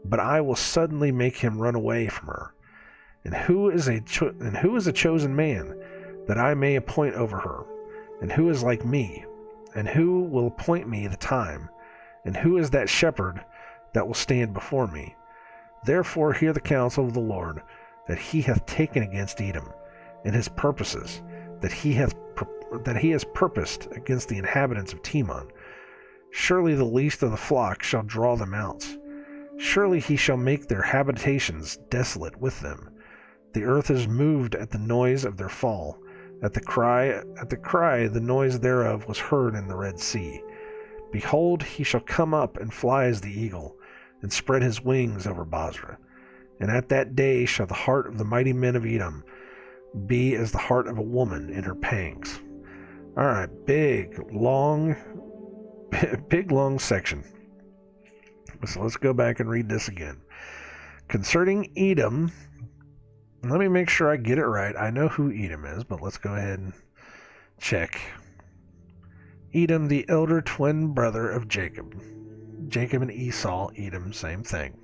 But I will suddenly make him run away from her. And who is a chosen man, that I may appoint over her? And who is like me? And who will appoint me the time? And who is that shepherd that will stand before me? Therefore hear the counsel of the Lord, that he hath taken against Edom, and his purposes, that he has purposed against the inhabitants of Teman. Surely the least of the flock shall draw them out. Surely he shall make their habitations desolate with them. The earth is moved at the noise of their fall. At the cry, the noise thereof was heard in the Red Sea. Behold, he shall come up and fly as the eagle, and spread his wings over Bozrah. And at that day shall the heart of the mighty men of Edom be as the heart of a woman in her pangs. All right, big, long section. So let's go back and read this again. Concerning Edom, let me make sure I get it right. I know who Edom is, but let's go ahead and check. Edom, the elder twin brother of Jacob. Jacob and Esau, Edom, same thing.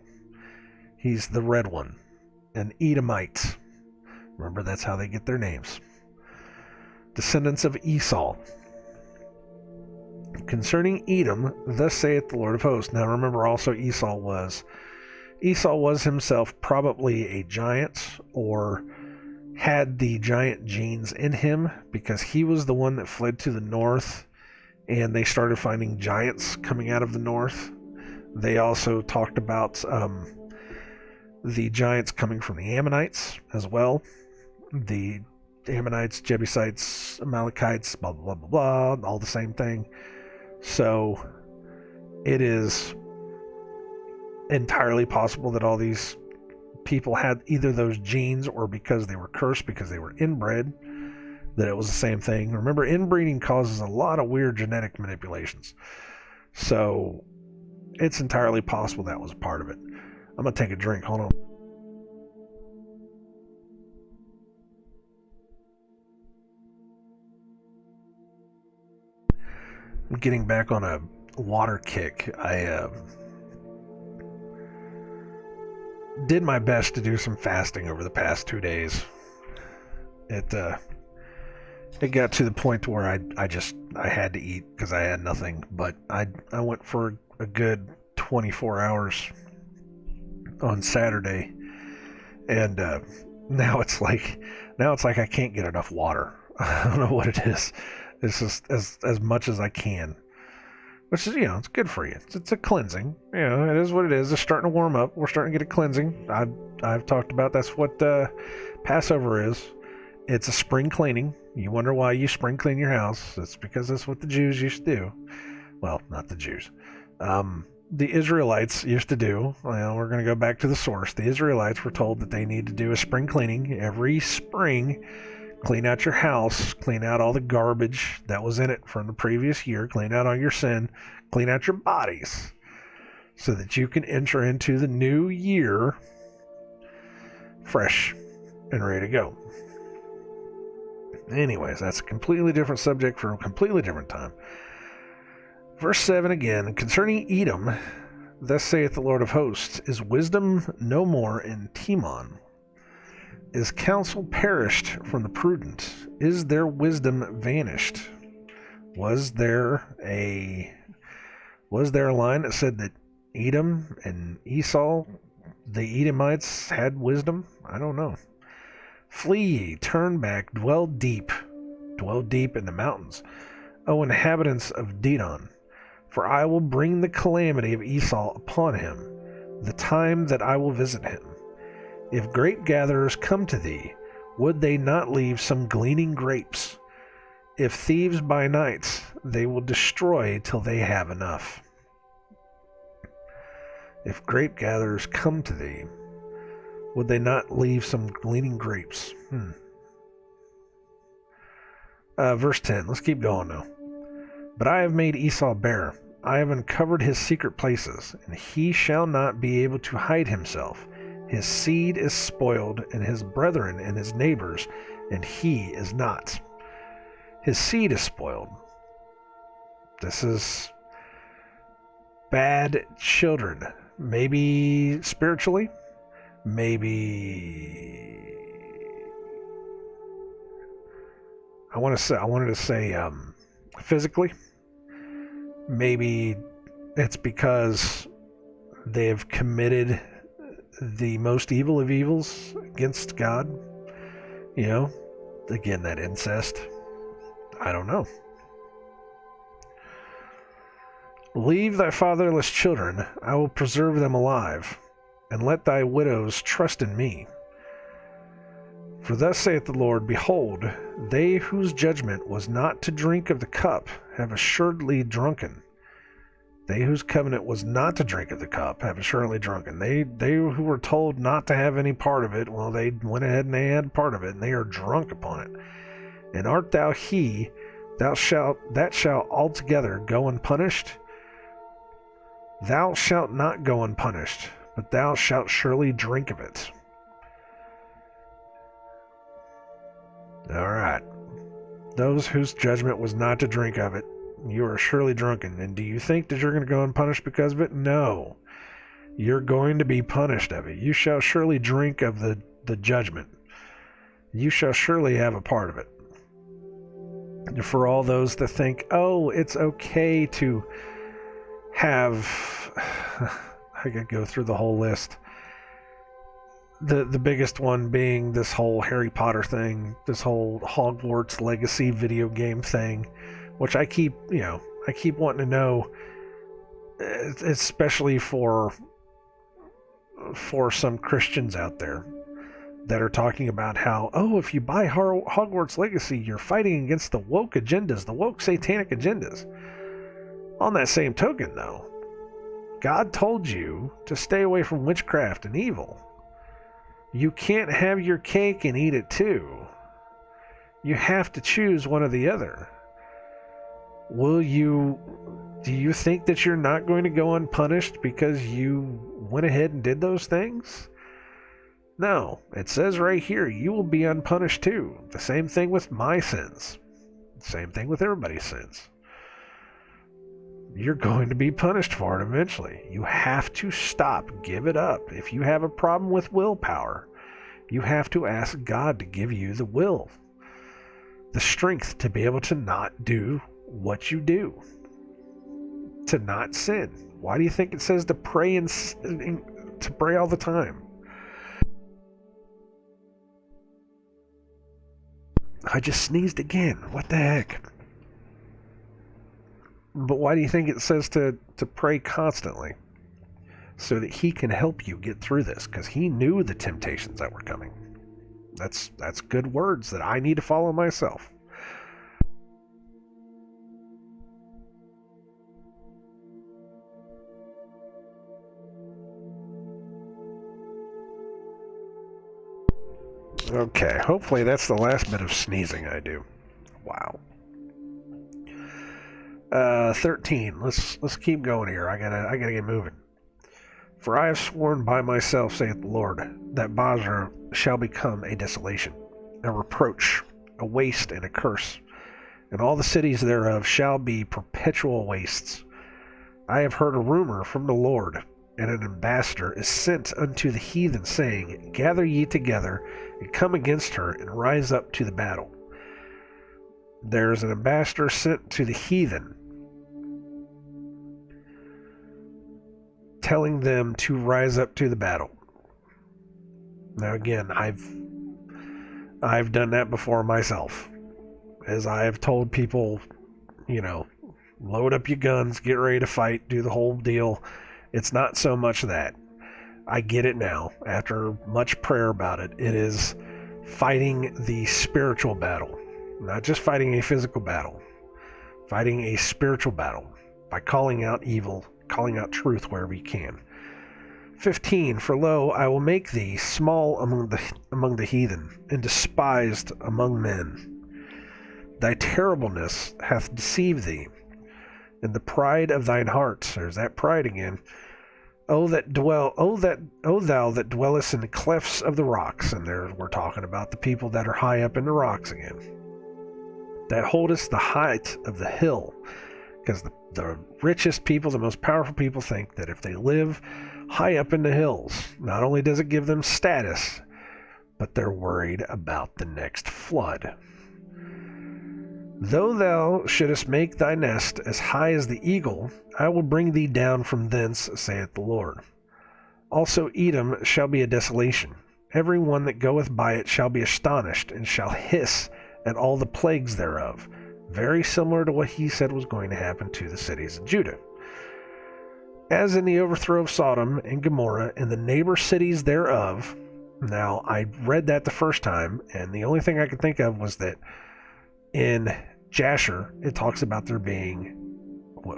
He's the red one, an Edomite. Remember, that's how they get their names. Descendants of Esau. Concerning Edom, thus saith the Lord of hosts. Now remember also Esau was himself probably a giant, or had the giant genes in him, because he was the one that fled to the north, and they started finding giants coming out of the north. They also talked about the giants coming from the Ammonites as well. The Ammonites, Jebusites, Amalekites, blah, blah, blah, blah, all the same thing. So it is entirely possible that all these people had either those genes, or because they were cursed, because they were inbred, that it was the same thing. Remember, inbreeding causes a lot of weird genetic manipulations. So it's entirely possible that was a part of it. I'm going to take a drink. Hold on. getting back on a water kick. I did my best to do some fasting over the past 2 days. It got to the point where I had to eat because I had nothing. But I went for a good 24 hours on Saturday, and now it's like I can't get enough water. I don't know what it is. It's just as much as I can, which is, it's good for you. It's a cleansing. It is what it is. It's starting to warm up. We're starting to get a cleansing. I've talked about that's what Passover is. It's a spring cleaning. You wonder why you spring clean your house. It's because that's what the Jews used to do. Well, not the Jews. The Israelites used to do. We're going to go back to the source. The Israelites were told that they need to do a spring cleaning every spring. Clean out your house, clean out all the garbage that was in it from the previous year, clean out all your sin, clean out your bodies, so that you can enter into the new year fresh and ready to go. Anyways, that's a completely different subject for a completely different time. Verse 7 again, concerning Edom, thus saith the Lord of hosts, is wisdom no more in Teman? Is counsel perished from the prudent? Is their wisdom vanished? Was there a line that said that Edom and Esau, the Edomites, had wisdom? I don't know. Flee ye, turn back, dwell deep in the mountains, O inhabitants of Dedan, for I will bring the calamity of Esau upon him, the time that I will visit him. If grape gatherers come to thee, would they not leave some gleaning grapes? If thieves by night, they will destroy till they have enough. If grape gatherers come to thee, would they not leave some gleaning grapes? Verse 10, let's keep going now. But I have made Esau bare. I have uncovered his secret places, and he shall not be able to hide himself. His seed is spoiled, and his brethren and his neighbors, and he is not. His seed is spoiled. This is bad children. Maybe spiritually. Maybe I wanted to say physically. Maybe it's because they've committed the most evil of evils against God. Again, that incest. I don't know. Leave thy fatherless children, I will preserve them alive, and let thy widows trust in me. For thus saith the Lord, behold, they whose judgment was not to drink of the cup have assuredly drunken. They whose covenant was not to drink of the cup have assuredly drunken. They who were told not to have any part of it, well, they went ahead and they had part of it, and they are drunk upon it. And art thou he, that shalt altogether go unpunished? Thou shalt not go unpunished, but thou shalt surely drink of it. All right. Those whose judgment was not to drink of it, you are surely drunken. And do you think that you're going to go unpunished because of it? No. You're going to be punished of it. You shall surely drink of the judgment. You shall surely have a part of it. For all those that think, oh, it's okay to have... I could go through the whole list. The biggest one being this whole Harry Potter thing, this whole Hogwarts Legacy video game thing, which I keep wanting to know, especially for some Christians out there that are talking about how, if you buy Hogwarts Legacy, you're fighting against the woke agendas, the woke satanic agendas. On that same token, though, God told you to stay away from witchcraft and evil. You can't have your cake and eat it too. You have to choose one or the other. Do you think that you're not going to go unpunished because you went ahead and did those things? No, it says right here, you will be unpunished too. The same thing with my sins. Same thing with everybody's sins. you're going to be punished for it eventually. You have to stop. Give it up. If you have a problem with willpower, you have to ask God to give you the will, the strength to be able to not do what you do, to not sin. Why do you think it says to pray and to pray all the time? I just sneezed again. What the heck? But why do you think it says to pray constantly? So that he can help you get through this, because he knew the temptations that were coming. That's good words that I need to follow myself. Okay, hopefully that's the last bit of sneezing I do. Wow. 13. Let's keep going here. I gotta get moving. For I have sworn by myself, saith the Lord, that Basra shall become a desolation, a reproach, a waste, and a curse, and all the cities thereof shall be perpetual wastes. I have heard a rumor from the Lord, and an ambassador is sent unto the heathen, saying, Gather ye together, and come against her, and rise up to the battle. There is an ambassador sent to the heathen, telling them to rise up to the battle. Now again, I've done that before myself, as I have told people, load up your guns, get ready to fight, do the whole deal. It's not so much that. I get it now. After much prayer about it, it is fighting the spiritual battle. Not just fighting a physical battle. Fighting a spiritual battle by calling out evil, calling out truth wherever you can. 15. For lo, I will make thee small among the heathen, and despised among men. Thy terribleness hath deceived thee, and the pride of thine heart. There's that pride again. O thou that dwellest in the clefts of the rocks. And there we're talking about the people that are high up in the rocks again. That holdest the height of the hill. Because the richest people, the most powerful people think that if they live high up in the hills, not only does it give them status, but they're worried about the next flood. Though thou shouldest make thy nest as high as the eagle, I will bring thee down from thence, saith the Lord. Also Edom shall be a desolation. Every one that goeth by it shall be astonished, and shall hiss at all the plagues thereof. Very similar to what he said was going to happen to the cities of Judah. As in the overthrow of Sodom and Gomorrah and the neighbor cities thereof. Now, I read that the first time, and the only thing I could think of was that in Jasher, it talks about there being,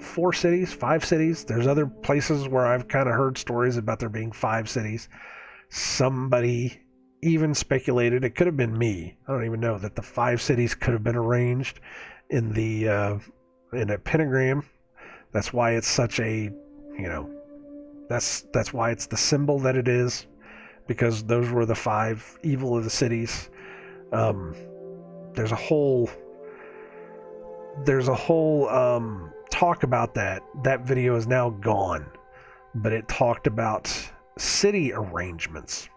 4 cities? 5 cities? There's other places where I've kind of heard stories about there being 5 cities. Somebody even speculated, it could have been me, I don't even know, that the 5 cities could have been arranged in in a pentagram. That's why it's such a, that's why it's the symbol that it is, because those were the 5 evil of the cities. There's a whole talk about that. That video is now gone, but it talked about city arrangements.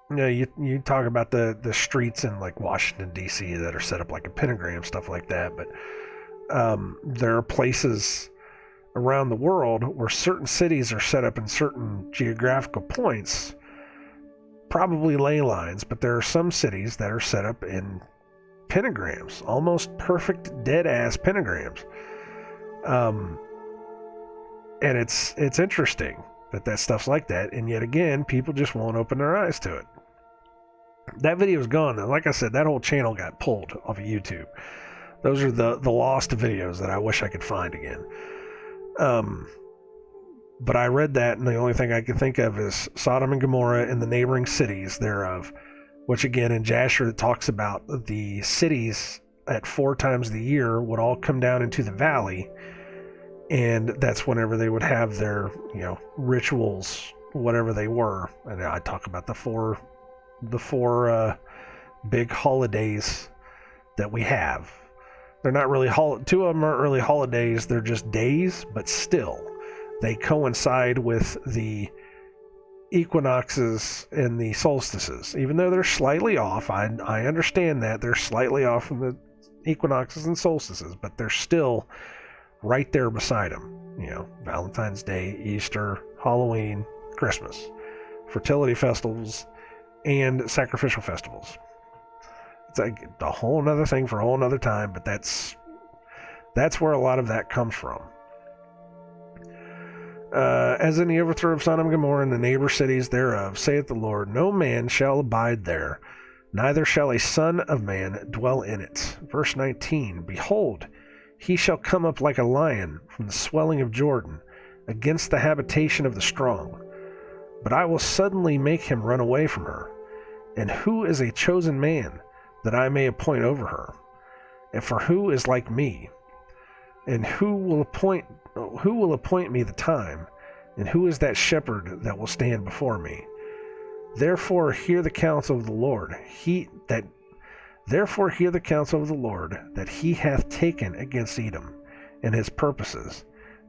You talk about the streets in like Washington D.C. that are set up like a pentagram, stuff like that, but there are places around the world where certain cities are set up in certain geographical points, probably ley lines, but there are some cities that are set up in pentagrams, almost perfect dead-ass pentagrams. And it's interesting that stuff's like that, and yet again, people just won't open their eyes to it. That video is gone, and like I said, that whole channel got pulled off of YouTube. Those are the lost videos that I wish I could find again. But I read that, and the only thing I could think of is Sodom and Gomorrah and the neighboring cities thereof, which again in Jasher it talks about the cities at 4 times the year would all come down into the valley, and that's whenever they would have their rituals, whatever they were. And I talk about the four big holidays that we have. They're not really, two of them aren't really holidays, they're just days, but still, they coincide with the equinoxes and the solstices. Even though they're slightly off, I understand that they're slightly off from the equinoxes and solstices, but they're still right there beside them. You know, Valentine's Day, Easter, Halloween, Christmas, fertility festivals, and sacrificial festivals. It's like a whole nother thing for a whole nother time, but that's where a lot of that comes from. As in the overthrow of Sodom and Gomorrah and the neighbor cities thereof, saith the Lord, no man shall abide there, neither shall a son of man dwell in it. Verse 19, behold, he shall come up like a lion from the swelling of Jordan, against the habitation of the strong. But I will suddenly make him run away from her. And who is a chosen man, that I may appoint over her? And for who is like me? And who will appoint me the time? And who is that shepherd that will stand before me? Therefore hear the counsel of the Lord. Therefore hear the counsel of the Lord, that he hath taken against Edom, and his purposes,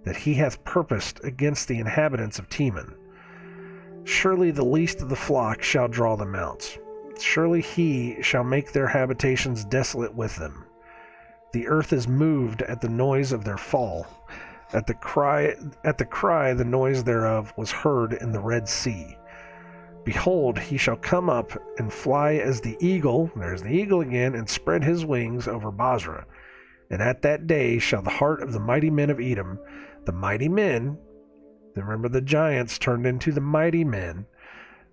that he hath purposed against the inhabitants of Teman. Surely the least of the flock shall draw them out. Surely he shall make their habitations desolate with them. The earth is moved at the noise of their fall. At the cry, the noise thereof was heard in the Red Sea. Behold, he shall come up and fly as the eagle, there's the eagle again, and spread his wings over Basra. And at that day shall the heart of the mighty men of Edom, the mighty men, remember the giants turned into the mighty men,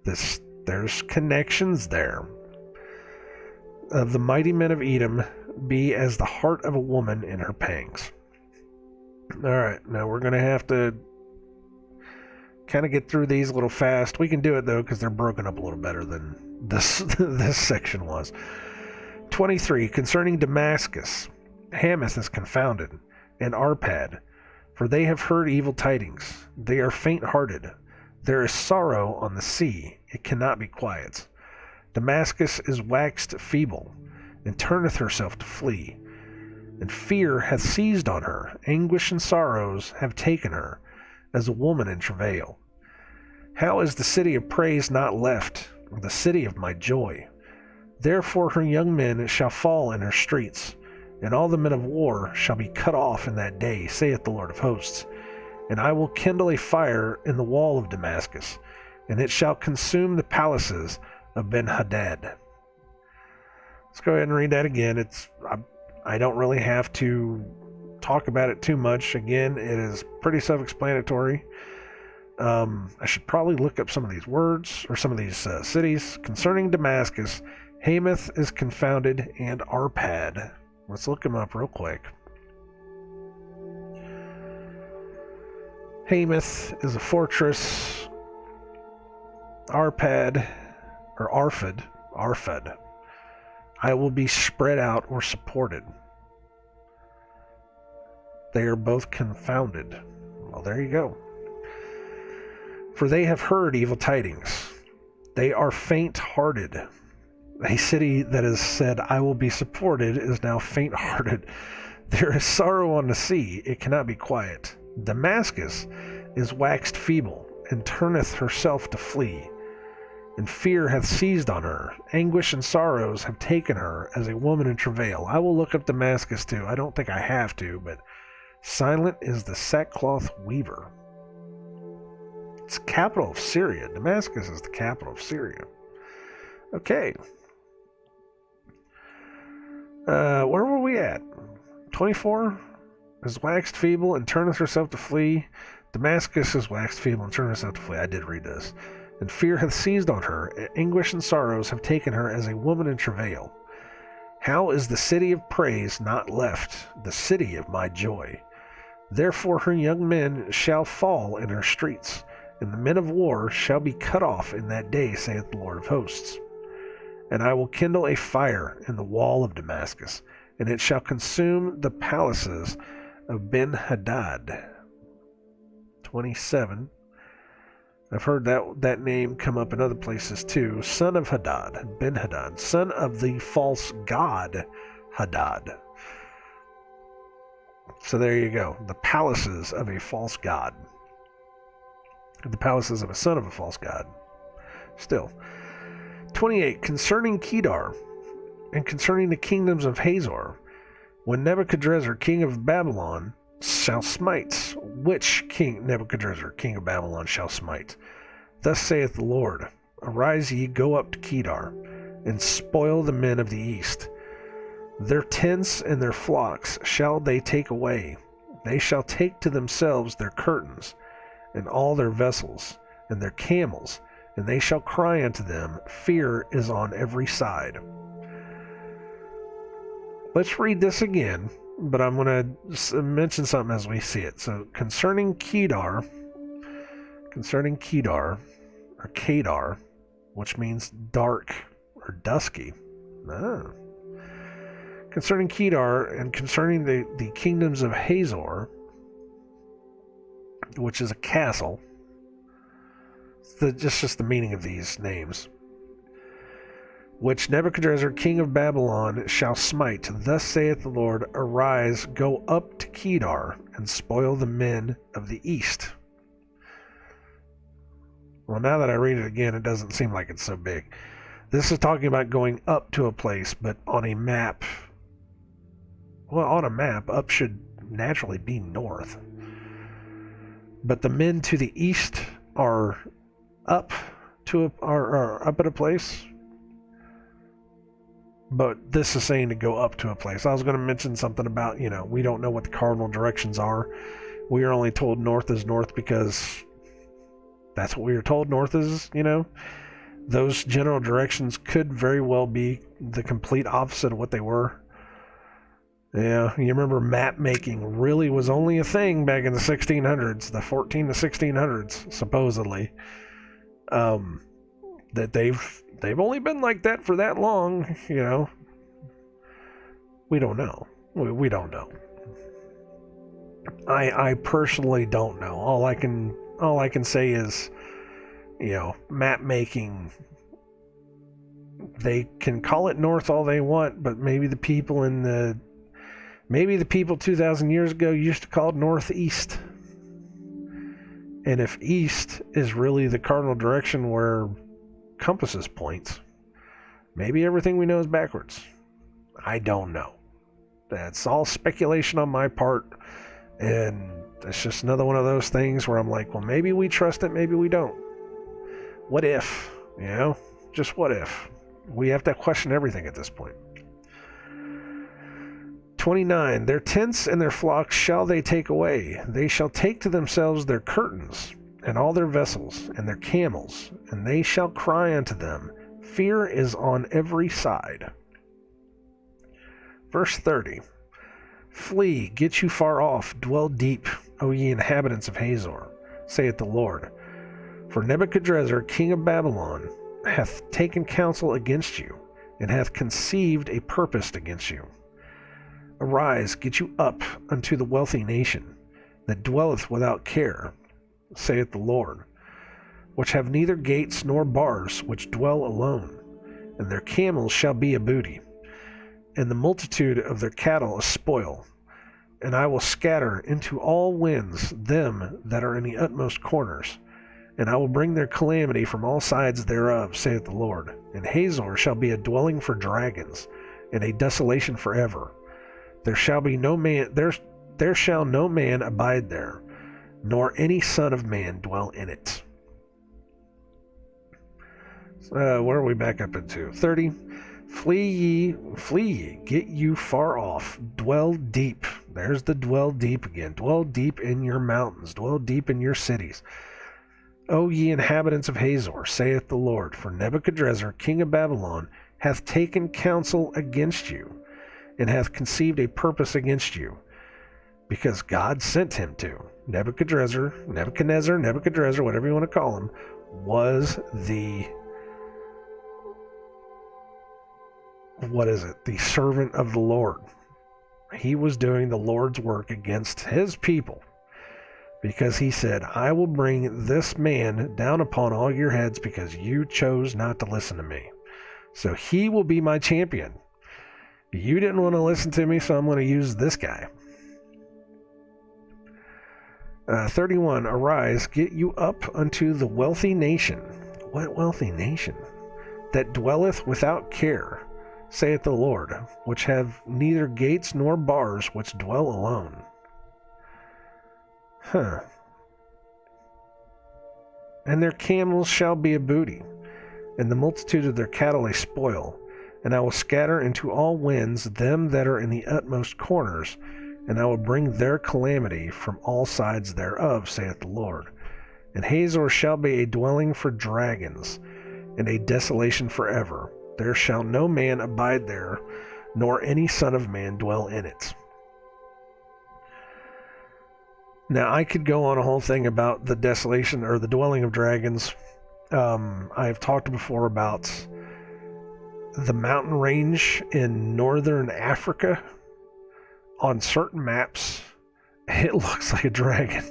there's connections there, of the mighty men of Edom be as the heart of a woman in her pangs. Alright, now we're going to have to kind of get through these a little fast. We can do it though because they're broken up a little better than this section was. 23, concerning Damascus, Hamath is confounded, and Arpad, for they have heard evil tidings. They are faint-hearted. There is sorrow on the sea, it cannot be quiet. Damascus is waxed feeble, and turneth herself to flee. And fear hath seized on her, anguish and sorrows have taken her, as a woman in travail. How is the city of praise not left, the city of my joy? Therefore her young men shall fall in her streets, and all the men of war shall be cut off in that day, saith the Lord of hosts. And I will kindle a fire in the wall of Damascus, and it shall consume the palaces of Ben-Hadad. Let's go ahead and read that again. I don't really have to talk about it too much. Again, it is pretty self-explanatory. I should probably look up some of these words, or some of these cities. Concerning Damascus, Hamath is confounded, and Arpad. Let's look them up real quick. Hamath is a fortress. Arpad, or Arphad. I will be spread out or supported. They are both confounded. Well, there you go. For they have heard evil tidings. They are faint-hearted. A city that has said, I will be supported, is now faint-hearted. There is sorrow on the sea, it cannot be quiet. Damascus is waxed feeble, and turneth herself to flee. And fear hath seized on her. Anguish and sorrows have taken her as a woman in travail. I will look up Damascus too. I don't think I have to, but silent is the sackcloth weaver. It's the capital of Syria. Damascus is the capital of Syria. Okay. Where were we at? 24? Is waxed feeble and turneth herself to flee. Damascus is waxed feeble and turneth herself to flee. I did read this. And fear hath seized on her, anguish and sorrows have taken her as a woman in travail. How is the city of praise not left, the city of my joy? Therefore her young men shall fall in her streets, and the men of war shall be cut off in that day, saith the Lord of hosts. And I will kindle a fire in the wall of Damascus, and it shall consume the palaces of Ben-Hadad. 27. I've heard that name come up in other places too. Son of Hadad, Ben-Hadad, son of the false god Hadad. So there you go. The palaces of a false god. The palaces of a son of a false god. Still. 28. Concerning Kedar, and concerning the kingdoms of Hazor, when Nebuchadrezzar, king of Babylon, shall smite. Which king? Nebuchadrezzar, king of Babylon, shall smite. Thus saith the Lord, Arise ye, go up to Kedar, and spoil the men of the east. Their tents and their flocks shall they take away. They shall take to themselves their curtains, and all their vessels, and their camels, and they shall cry unto them, Fear is on every side. Let's read this again, but I'm going to mention something as we see it. So, concerning Kedar, or Kedar, which means dark or dusky. Concerning Kedar and concerning the kingdoms of Hazor, which is a castle. Just the meaning of these names. Which Nebuchadrezzar, king of Babylon, shall smite. Thus saith the Lord, Arise, go up to Kedar, and spoil the men of the east. Well, now that I read it again, it doesn't seem like it's so big. This is talking about going up to a place, but on a map. Well, on a map, up should naturally be north. But the men to the east are up at a place. But this is saying to go up to a place. I was going to mention something about, we don't know what the cardinal directions are. We are only told north is north because that's what we were told north is, Those general directions could very well be the complete opposite of what they were. Yeah, you remember map making really was only a thing back in the 1600s, the 14 to 1600s, supposedly. That they've only been like that for that long, We don't know. We don't know. I personally don't know. All I can say is, map making. They can call it north all they want, but maybe the people 2,000 years ago used to call it northeast. And if east is really the cardinal direction where compasses points, maybe everything we know is backwards. I don't know. That's all speculation on my part, and it's just another one of those things where I'm like, well, maybe we trust it, maybe we don't. What if? Just what if? We have to question everything at this point. 29. Their tents and their flocks shall they take away. They shall take to themselves their curtains, and all their vessels, and their camels, and they shall cry unto them, Fear is on every side. Verse 30. Flee, get you far off, dwell deep, O ye inhabitants of Hazor, saith the Lord. For Nebuchadrezzar, king of Babylon, hath taken counsel against you, and hath conceived a purpose against you. Arise, get you up unto the wealthy nation, that dwelleth without care, saith the Lord, which have neither gates nor bars, which dwell alone, and their camels shall be a booty, and the multitude of their cattle a spoil. And I will scatter into all winds them that are in the utmost corners, and I will bring their calamity from all sides thereof, saith the Lord. And Hazor shall be a dwelling for dragons, and a desolation forever. There shall no man abide there, nor any son of man dwell in it. Where are we back up into? 30. Flee ye, get you far off, dwell deep. There's the dwell deep again. Dwell deep in your mountains, dwell deep in your cities. O ye inhabitants of Hazor, saith the Lord, for Nebuchadrezzar, king of Babylon, hath taken counsel against you, and hath conceived a purpose against you, because God sent him to. Nebuchadrezzar, whatever you want to call him, was the servant of the Lord. He was doing the Lord's work against his people, because he said, I will bring this man down upon all your heads because you chose not to listen to me. So he will be my champion. You didn't want to listen to me, so I'm going to use this guy. 31. Arise, get you up unto the wealthy nation. What wealthy nation? That dwelleth without care, saith the Lord, which have neither gates nor bars, which dwell alone. And their camels shall be a booty, and the multitude of their cattle a spoil. And I will scatter into all winds them that are in the utmost corners, and I will bring their calamity from all sides thereof, saith the Lord. And Hazor shall be a dwelling for dragons, and a desolation forever. There shall no man abide there, nor any son of man dwell in it. Now, I could go on a whole thing about the desolation or the dwelling of dragons. I've talked before about the mountain range in northern Africa. On certain maps, it looks like a dragon.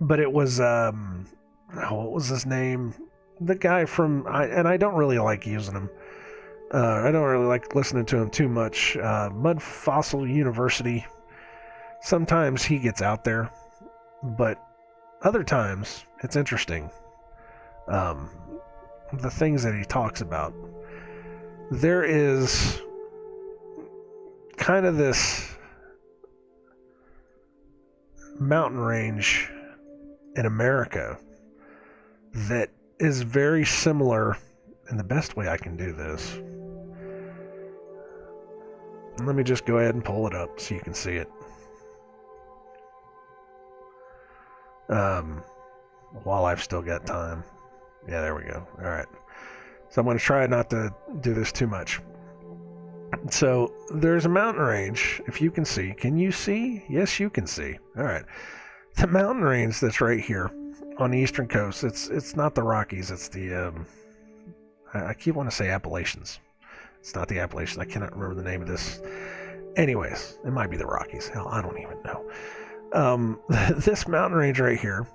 But it was, what was his name? The guy from, and I don't really like using him. I don't really like listening to him too much. Mud Fossil University. Sometimes he gets out there, but other times it's interesting. The things that he talks about. There is kind of this mountain range in America that is very similar, and the best way I can do this, let me just go ahead and pull it up so you can see it. While I've still got time. Yeah, there we go. All right. So I'm going to try not to do this too much. So there's a mountain range, if you can see. Can you see? Yes, you can see. All right. The mountain range that's right here on the eastern coast, it's not the Rockies. It's the, I keep wanting to say Appalachians. It's not the Appalachians. I cannot remember the name of this. Anyways, it might be the Rockies. Hell, I don't even know. This mountain range right here,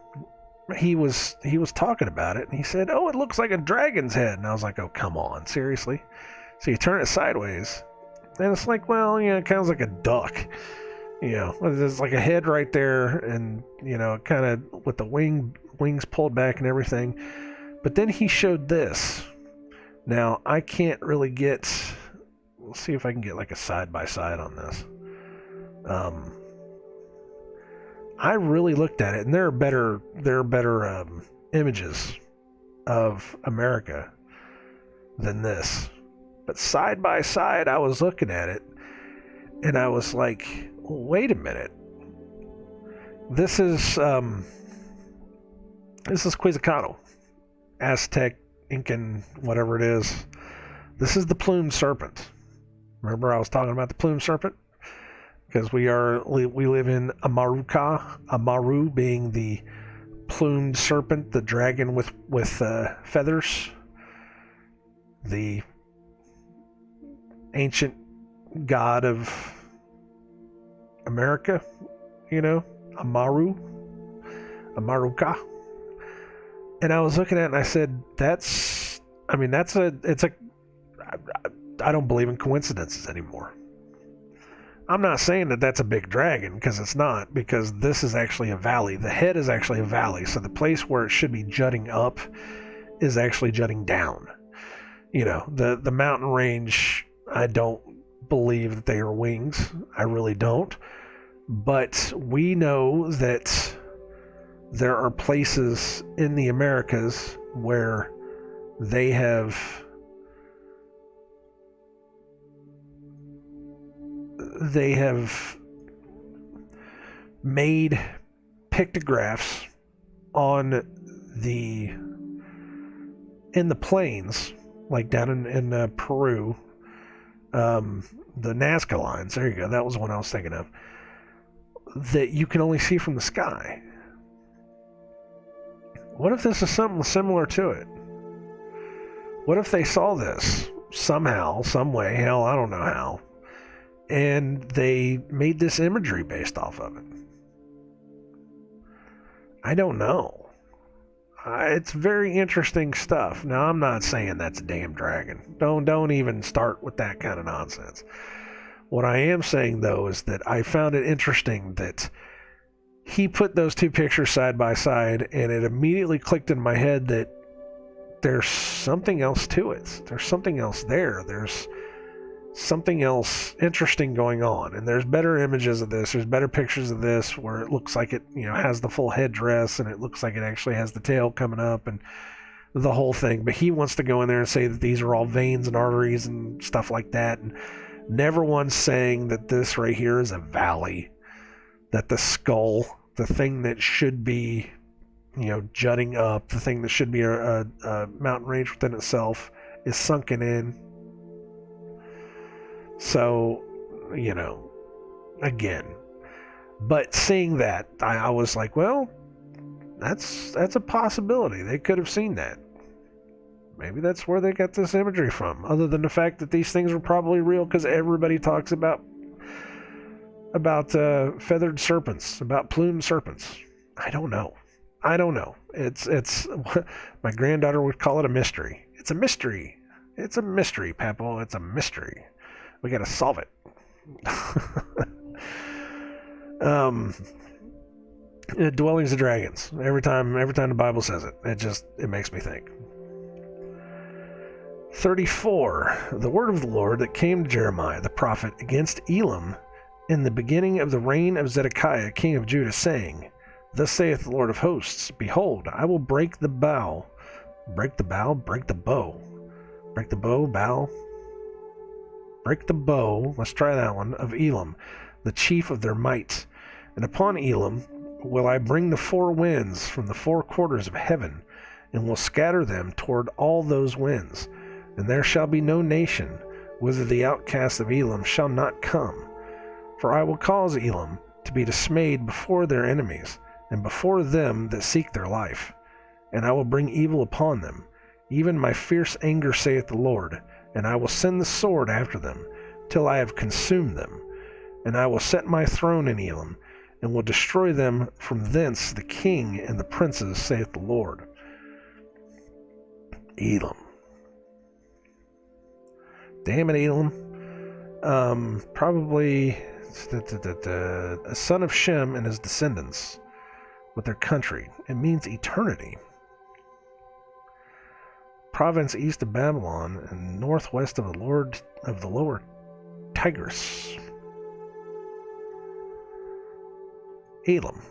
he was talking about it, and he said, "Oh, it looks like a dragon's head." And I was like, "Oh, come on, seriously?" So you turn it sideways, and it's like, well, you know, it kind of like a duck. You know, there's like a head right there, and you know, kind of with the wings pulled back and everything. But then he showed this. Now I can't really get. We'll see if I can get like a side by side on this. I really looked at it, and there are better images of America than this. But side by side, I was looking at it, and I was like, "Wait a minute! This is Quetzalcoatl, Aztec, Incan, whatever it is. This is the plumed serpent. Remember, I was talking about the plumed serpent." Because we live in Amaruca, Amaru being the plumed serpent, the dragon with feathers, the ancient god of America, you know, Amaruca. And I was looking at it and I said, I don't believe in coincidences anymore. I'm not saying that that's a big dragon, because it's not, because this is actually a valley. The head is actually a valley, so the place where it should be jutting up is actually jutting down. You know, the mountain range, I don't believe that they are wings. I really don't. But we know that there are places in the Americas where they have made pictographs in the plains, like down in Peru, the Nazca lines. There you go. That was one I was thinking of. That you can only see from the sky. What if this is something similar to it? What if they saw this somehow, some way? Hell, I don't know how. And they made this imagery based off of it. I don't know. It's very interesting stuff. Now, I'm not saying that's a damn dragon. Don't even start with that kind of nonsense. What I am saying, though, is that I found it interesting that he put those two pictures side by side, and it immediately clicked in my head that there's something else to it. There's something else there. There's something else interesting going on. And there's better images of this. There's better pictures of this where it looks like it, has the full headdress, and it looks like it actually has the tail coming up and the whole thing. But he wants to go in there and say that these are all veins and arteries and stuff like that. And never once saying that this right here is a valley, that the skull, the thing that should be, jutting up, the thing that should be a mountain range within itself, is sunken in. So, again. But seeing that, I was like, well, that's a possibility. They could have seen that. Maybe that's where they got this imagery from, other than the fact that these things were probably real, because everybody talks about feathered serpents, about plumed serpents. I don't know. It's my granddaughter would call it a mystery. It's a mystery. It's a mystery, Papo. It's a mystery. We got to solve it. Dwellings of dragons. Every time the Bible says it, it makes me think. 34. The word of the Lord that came to Jeremiah the prophet against Elam in the beginning of the reign of Zedekiah king of Judah, saying, Thus saith the Lord of hosts, Behold, I will break the bow. Break the bow? Break the bow. Break the bow, bow. Break the bow, let's try that one, of Elam, the chief of their might. And upon Elam will I bring the four winds from the four quarters of heaven, and will scatter them toward all those winds. And there shall be no nation, whither the outcasts of Elam shall not come. For I will cause Elam to be dismayed before their enemies, and before them that seek their life. And I will bring evil upon them, even my fierce anger, saith the Lord. And I will send the sword after them, till I have consumed them. And I will set my throne in Elam, and will destroy them from thence, the king and the princes, saith the Lord. Elam. Damn it, Elam. Probably a son of Shem and his descendants with their country. It means eternity. Province east of Babylon and northwest of the lower Tigris. Elam.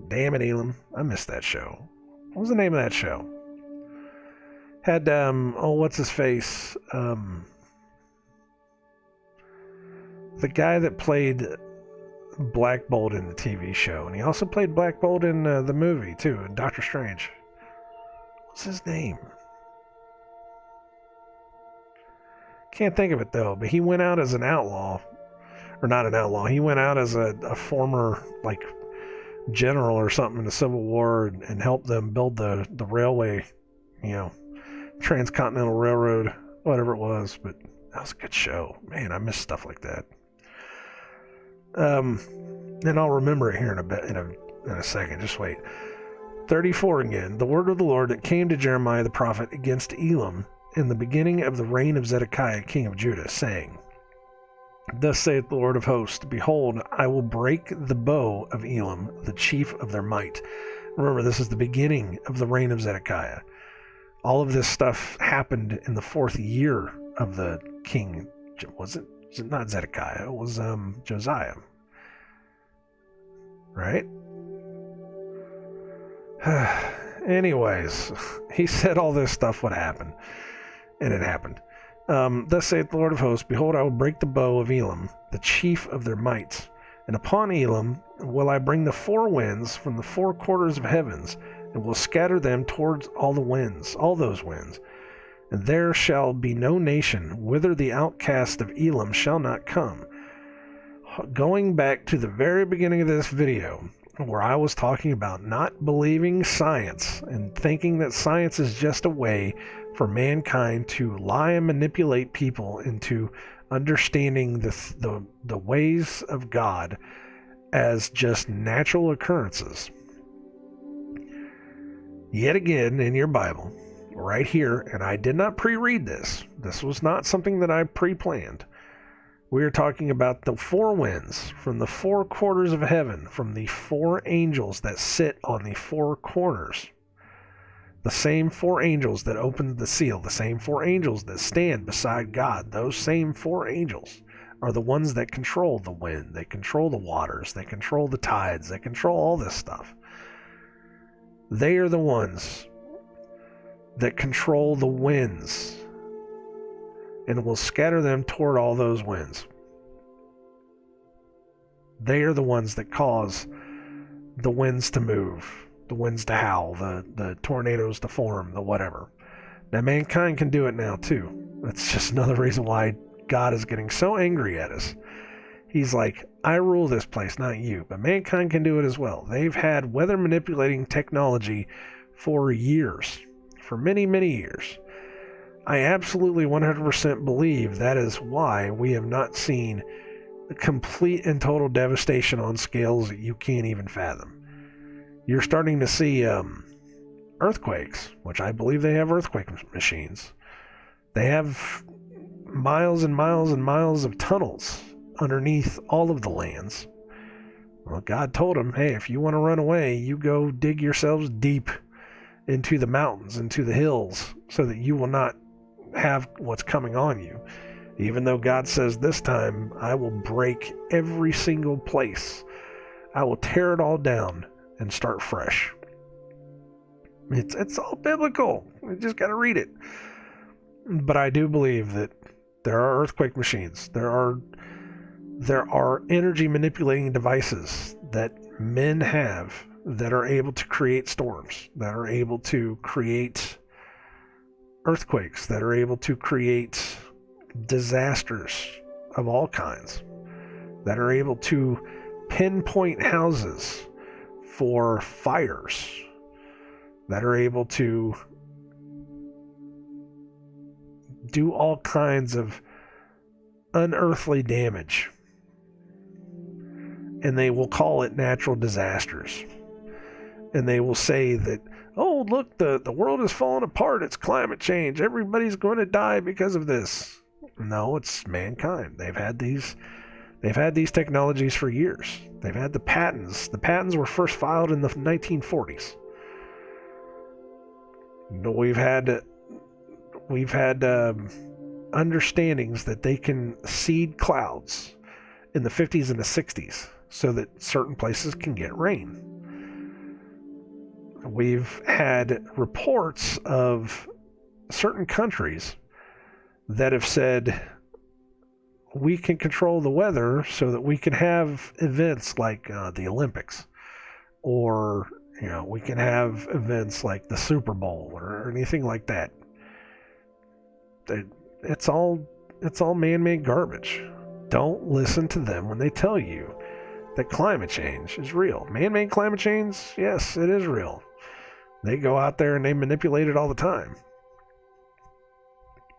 Damn it, Elam. I missed that show. What was the name of that show? Had, what's his face? The guy that played Black Bolt in the TV show. And he also played Black Bolt in the movie, too, in Doctor Strange. What's his name? Can't think of it, though, but he went out as an outlaw. Or not an outlaw. He went out as a former, general or something in the Civil War and helped them build the railway, Transcontinental Railroad, whatever it was. But that was a good show. Man, I miss stuff like that. And I'll remember it here in a bit, in a second. Just wait. 34 again. The word of the Lord that came to Jeremiah the prophet against Elam in the beginning of the reign of Zedekiah king of Judah, saying, Thus saith the Lord of hosts, Behold, I will break the bow of Elam, the chief of their might. Remember, this is the beginning of the reign of Zedekiah. All of this stuff happened in the 4th year of the king. Was it not Zedekiah? It was Josiah. Right? Anyways, he said all this stuff would happen. And it happened. Thus saith the Lord of hosts, Behold, I will break the bow of Elam, the chief of their might. And upon Elam will I bring the four winds from the four quarters of heavens, and will scatter them towards all those winds. And there shall be no nation, whither the outcast of Elam shall not come. Going back to the very beginning of this video, where I was talking about not believing science and thinking that science is just a way for mankind to lie and manipulate people into understanding the ways of God as just natural occurrences. Yet again, in your Bible, right here, and I did not pre-read this. This was not something that I pre-planned. We are talking about the four winds from the four quarters of heaven, from the four angels that sit on the four corners. The same four angels that opened the seal, the same four angels that stand beside God, those same four angels are the ones that control the wind, they control the waters, they control the tides, they control all this stuff. They are the ones that control the winds and will scatter them toward all those winds. They are the ones that cause the winds to move, the winds to howl, the tornadoes to form, the whatever. Now, mankind can do it now too. That's just another reason why God is getting so angry at us. He's like, I rule this place, not you. But mankind can do it as well. They've had weather manipulating technology for years, for many, many years. I absolutely 100% believe that is why we have not seen the complete and total devastation on scales that you can't even fathom. You're starting to see earthquakes, which I believe they have earthquake machines. They have miles and miles and miles of tunnels underneath all of the lands. Well, God told them, hey, if you want to run away, you go dig yourselves deep into the mountains, into the hills, so that you will not have what's coming on you. Even though God says this time, I will break every single place. I will tear it all down and start fresh. It's all biblical. You just got to read it. But I do believe that there are earthquake machines. There are energy manipulating devices that men have that are able to create storms, that are able to create earthquakes, that are able to create disasters of all kinds, that are able to pinpoint houses for fires, that are able to do all kinds of unearthly damage. And they will call it natural disasters. And they will say that, oh, look, the world is falling apart. It's climate change. Everybody's going to die because of this. No, it's mankind. They've had these technologies for years. They've had the patents. The patents were first filed in the 1940s. We've had understandings that they can seed clouds in the 50s and the 60s so that certain places can get rain. We've had reports of certain countries that have said we can control the weather so that we can have events like the Olympics, or we can have events like the Super Bowl or anything like that. It's all man-made garbage. Don't listen to them when they tell you that climate change is real. Man-made climate change, yes, it is real. They go out there and they manipulate it all the time.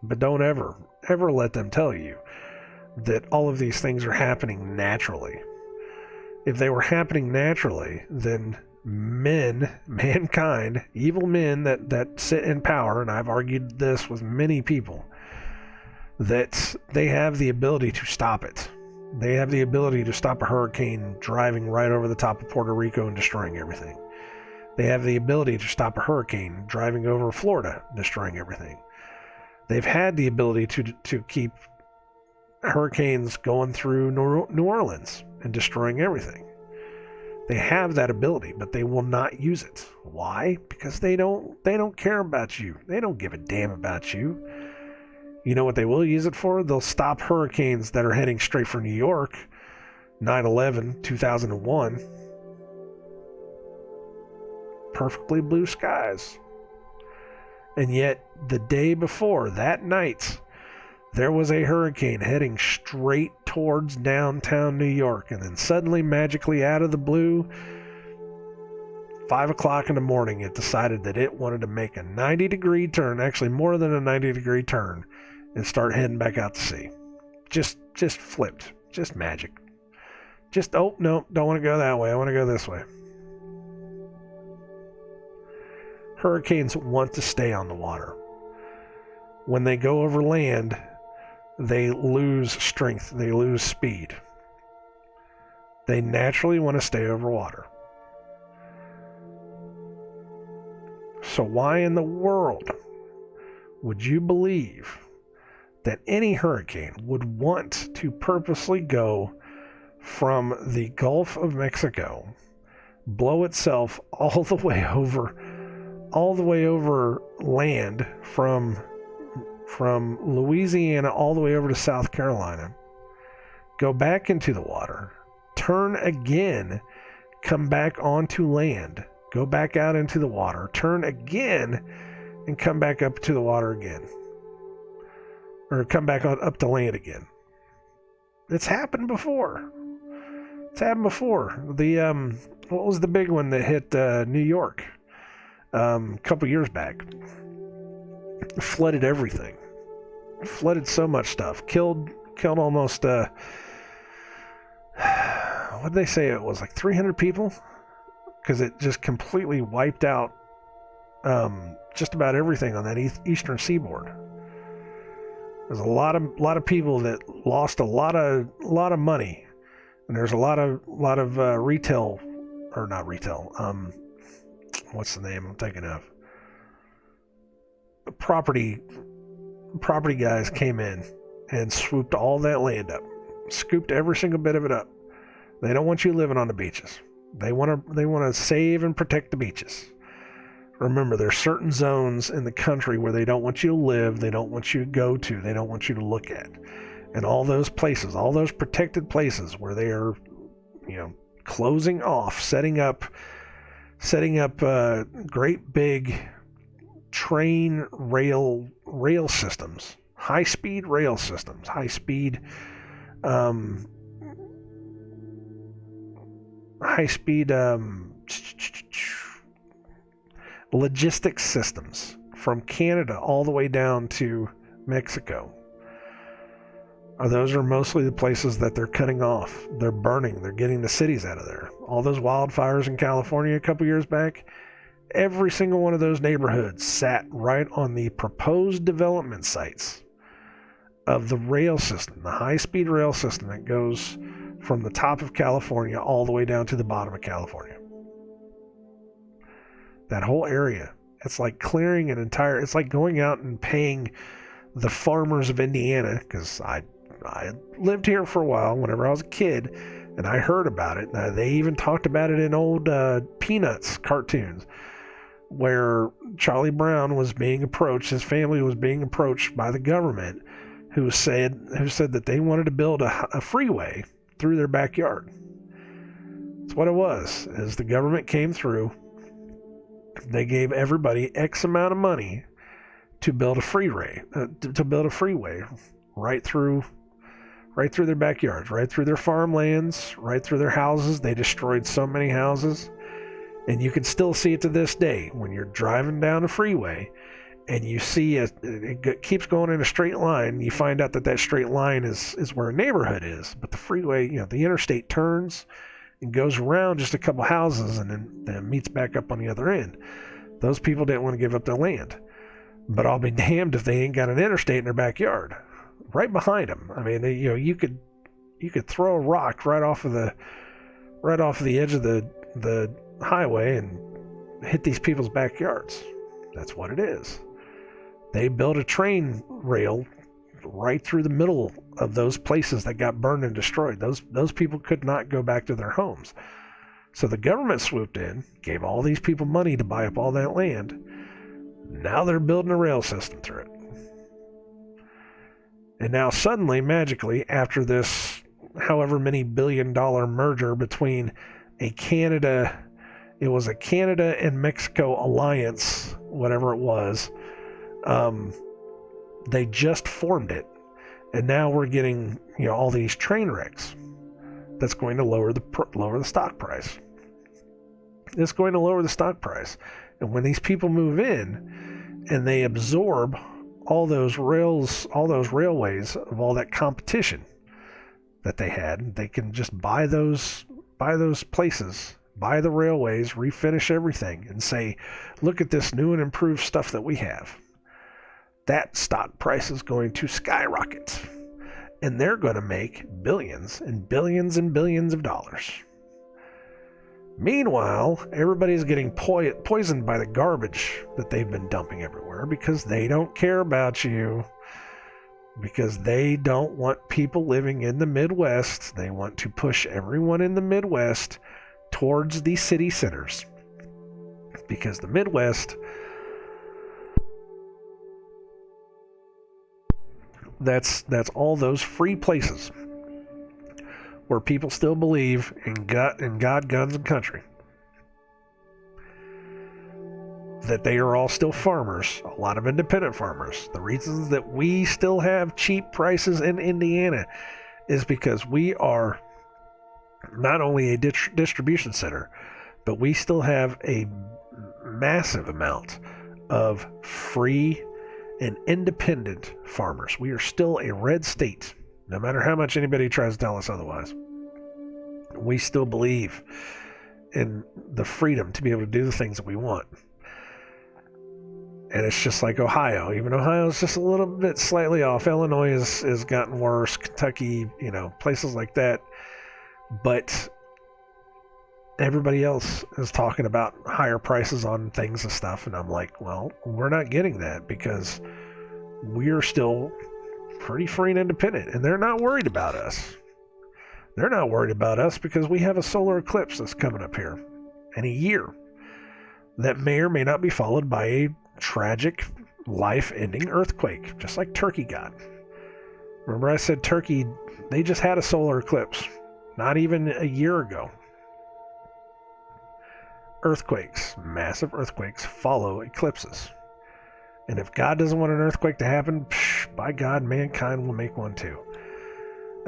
But don't ever let them tell you that all of these things are happening naturally. If they were happening naturally, then mankind, evil men that sit in power, and I've argued this with many people, that they have the ability to stop it. They have the ability to stop a hurricane driving right over the top of Puerto Rico and destroying everything. They have the ability to stop a hurricane driving over Florida, destroying everything. They've had the ability to keep hurricanes going through New Orleans and destroying everything. They have that ability, but they will not use it. Why? Because they don't care about you. They don't give a damn about you. You know what they will use it for? They'll stop hurricanes that are heading straight for New York. 9/11, 2001. Perfectly blue skies. And yet, the day before, that night, there was a hurricane heading straight towards downtown New York. And then suddenly, magically, out of the blue, 5 o'clock in the morning, it decided that it wanted to make a 90-degree turn, actually more than a 90-degree turn, and start heading back out to sea. Just flipped. Just magic. Oh, no, don't want to go that way. I want to go this way. Hurricanes want to stay on the water. When they go over land, they lose strength, they lose speed. They naturally want to stay over water. So why in the world would you believe that any hurricane would want to purposely go from the Gulf of Mexico, blow itself all the way over land from Louisiana all the way over to South Carolina, go back into the water, turn again, come back onto land, go back out into the water, turn again, and come back up to the water again. Or come back up to land again. It's happened before. The what was the big one that hit New York a couple years back? Flooded everything. Flooded so much stuff. Killed almost what did they say it was, like 300 people? Because it just completely wiped out just about everything on that eastern seaboard. There's a lot of people that lost a lot of money, and there's a lot of retail, or not retail. What's the name I'm thinking of? Property guys came in and swooped all that land up, scooped every single bit of it up. They don't want you living on the beaches. They want to save and protect the beaches. Remember, there's certain zones in the country where they don't want you to live, they don't want you to go to, they don't want you to look at. And all those places, all those protected places where they are, closing off, setting up great big train rail systems, high-speed rail systems, high-speed logistics systems from Canada all the way down to Mexico. Those are mostly the places that they're cutting off. They're burning. They're getting the cities out of there. All those wildfires in California a couple years back, every single one of those neighborhoods sat right on the proposed development sites of the rail system, the high-speed rail system that goes from the top of California all the way down to the bottom of California. That whole area, it's like clearing it's like going out and paying the farmers of Indiana, because I lived here for a while whenever I was a kid, and I heard about it. They even talked about it in old Peanuts cartoons, where Charlie Brown was being approached, his family was being approached by the government, who said that they wanted to build a freeway through their backyard. That's what it was. As the government came through, they gave everybody X amount of money to build a freeway, right through their backyards, right through their farmlands, right through their houses. They destroyed so many houses, and you can still see it to this day when you're driving down a freeway and you see it keeps going in a straight line. You find out that straight line is where a neighborhood is, but the freeway, the interstate turns and goes around just a couple houses and then meets back up on the other end. Those people didn't want to give up their land, but I'll be damned if they ain't got an interstate in their backyard, right behind them. I mean, you could throw a rock right off of the edge of the highway and hit these people's backyards. That's what it is. They built a train rail right through the middle of those places that got burned and destroyed. Those people could not go back to their homes. So the government swooped in, gave all these people money to buy up all that land. Now they're building a rail system through it. And now suddenly, magically, after this however many billion-dollar merger between a Canada and Mexico alliance, whatever it was, they just formed it, and now we're getting all these train wrecks. That's going to lower the stock price. It's going to lower the stock price, and when these people move in and they absorb all those railways of all that competition that they had, they can just buy those places, buy the railways, refinish everything, and say, look at this new and improved stuff that we have. That stock price is going to skyrocket. and they're going to make billions and billions and billions of dollars. Meanwhile, everybody's getting poisoned by the garbage that they've been dumping everywhere because they don't care about you. Because they don't want people living in the Midwest. They want to push everyone in the Midwest towards the city centers. Because the Midwest, that's all those free places where people still believe in God, guns, and country. That they are all still farmers, a lot of independent farmers. The reasons that we still have cheap prices in Indiana is because we are not only a distribution center, but we still have a massive amount of free and independent farmers. We are still a red state, no matter how much anybody tries to tell us otherwise. We still believe in the freedom to be able to do the things that we want. And it's just like Ohio. Even Ohio is just a little bit slightly off. Illinois has gotten worse. Kentucky, places like that. But everybody else is talking about higher prices on things and stuff. And I'm like, well, we're not getting that because we're still pretty free and independent. And they're not worried about us. They're not worried about us because we have a solar eclipse that's coming up here in a year that may or may not be followed by a tragic, life-ending earthquake, just like Turkey got. Remember I said Turkey, they just had a solar eclipse not even a year ago. Earthquakes, massive earthquakes, follow eclipses. And if God doesn't want an earthquake to happen, by God, mankind will make one too.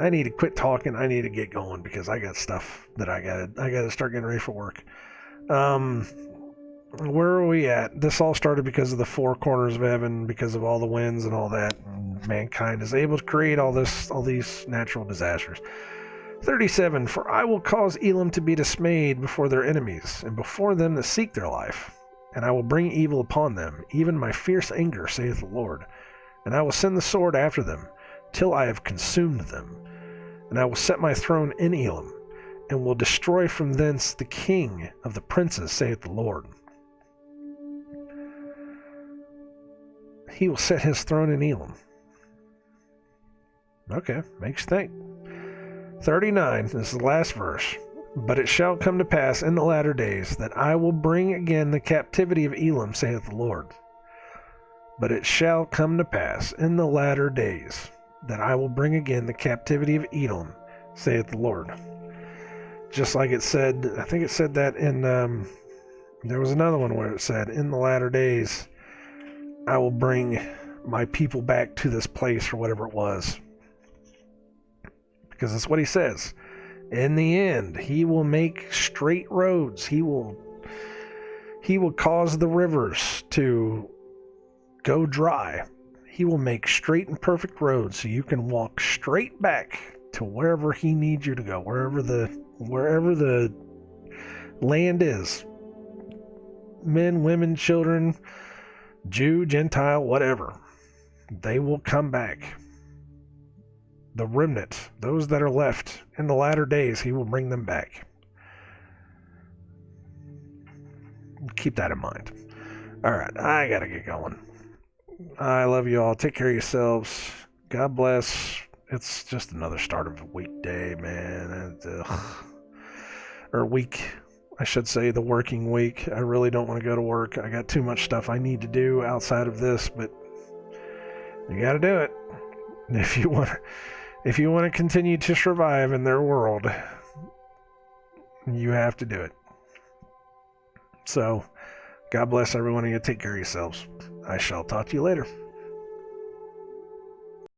I need to quit talking. I need to get going because I got stuff that I gotta start getting ready for work. Where are we at? This all started because of the four corners of heaven, because of all the winds and all that. And mankind is able to create all these natural disasters. 37, for I will cause Elam to be dismayed before their enemies, and before them that seek their life. And I will bring evil upon them, even my fierce anger, saith the Lord. And I will send the sword after them, till I have consumed them. And I will set my throne in Elam, and will destroy from thence the king of the princes, saith the Lord. He will set his throne in Elam. Okay, makes you think. 39, this is the last verse. But it shall come to pass in the latter days that I will bring again the captivity of Elam, saith the Lord. But it shall come to pass in the latter days that I will bring again the captivity of Edom, saith the Lord. Just like it said, I think it said that in, there was another one where it said, in the latter days, I will bring my people back to this place or whatever it was. Because that's what he says. In the end, he will make straight roads. He will cause the rivers to go dry. He will make straight and perfect roads so you can walk straight back to wherever he needs you to go, wherever the land is. Men, women, children, Jew, Gentile, whatever. They will come back. The remnant, those that are left in the latter days, he will bring them back. Keep that in mind. All right, I gotta get going. I love you all. Take care of yourselves. God bless. It's just another start of a weekday, man. Or week, I should say, the working week. I really don't want to go to work. I got too much stuff I need to do outside of this, but you got to do it. If you want to continue to survive in their world, you have to do it. So, God bless everyone, and you take care of yourselves. I shall talk to you later.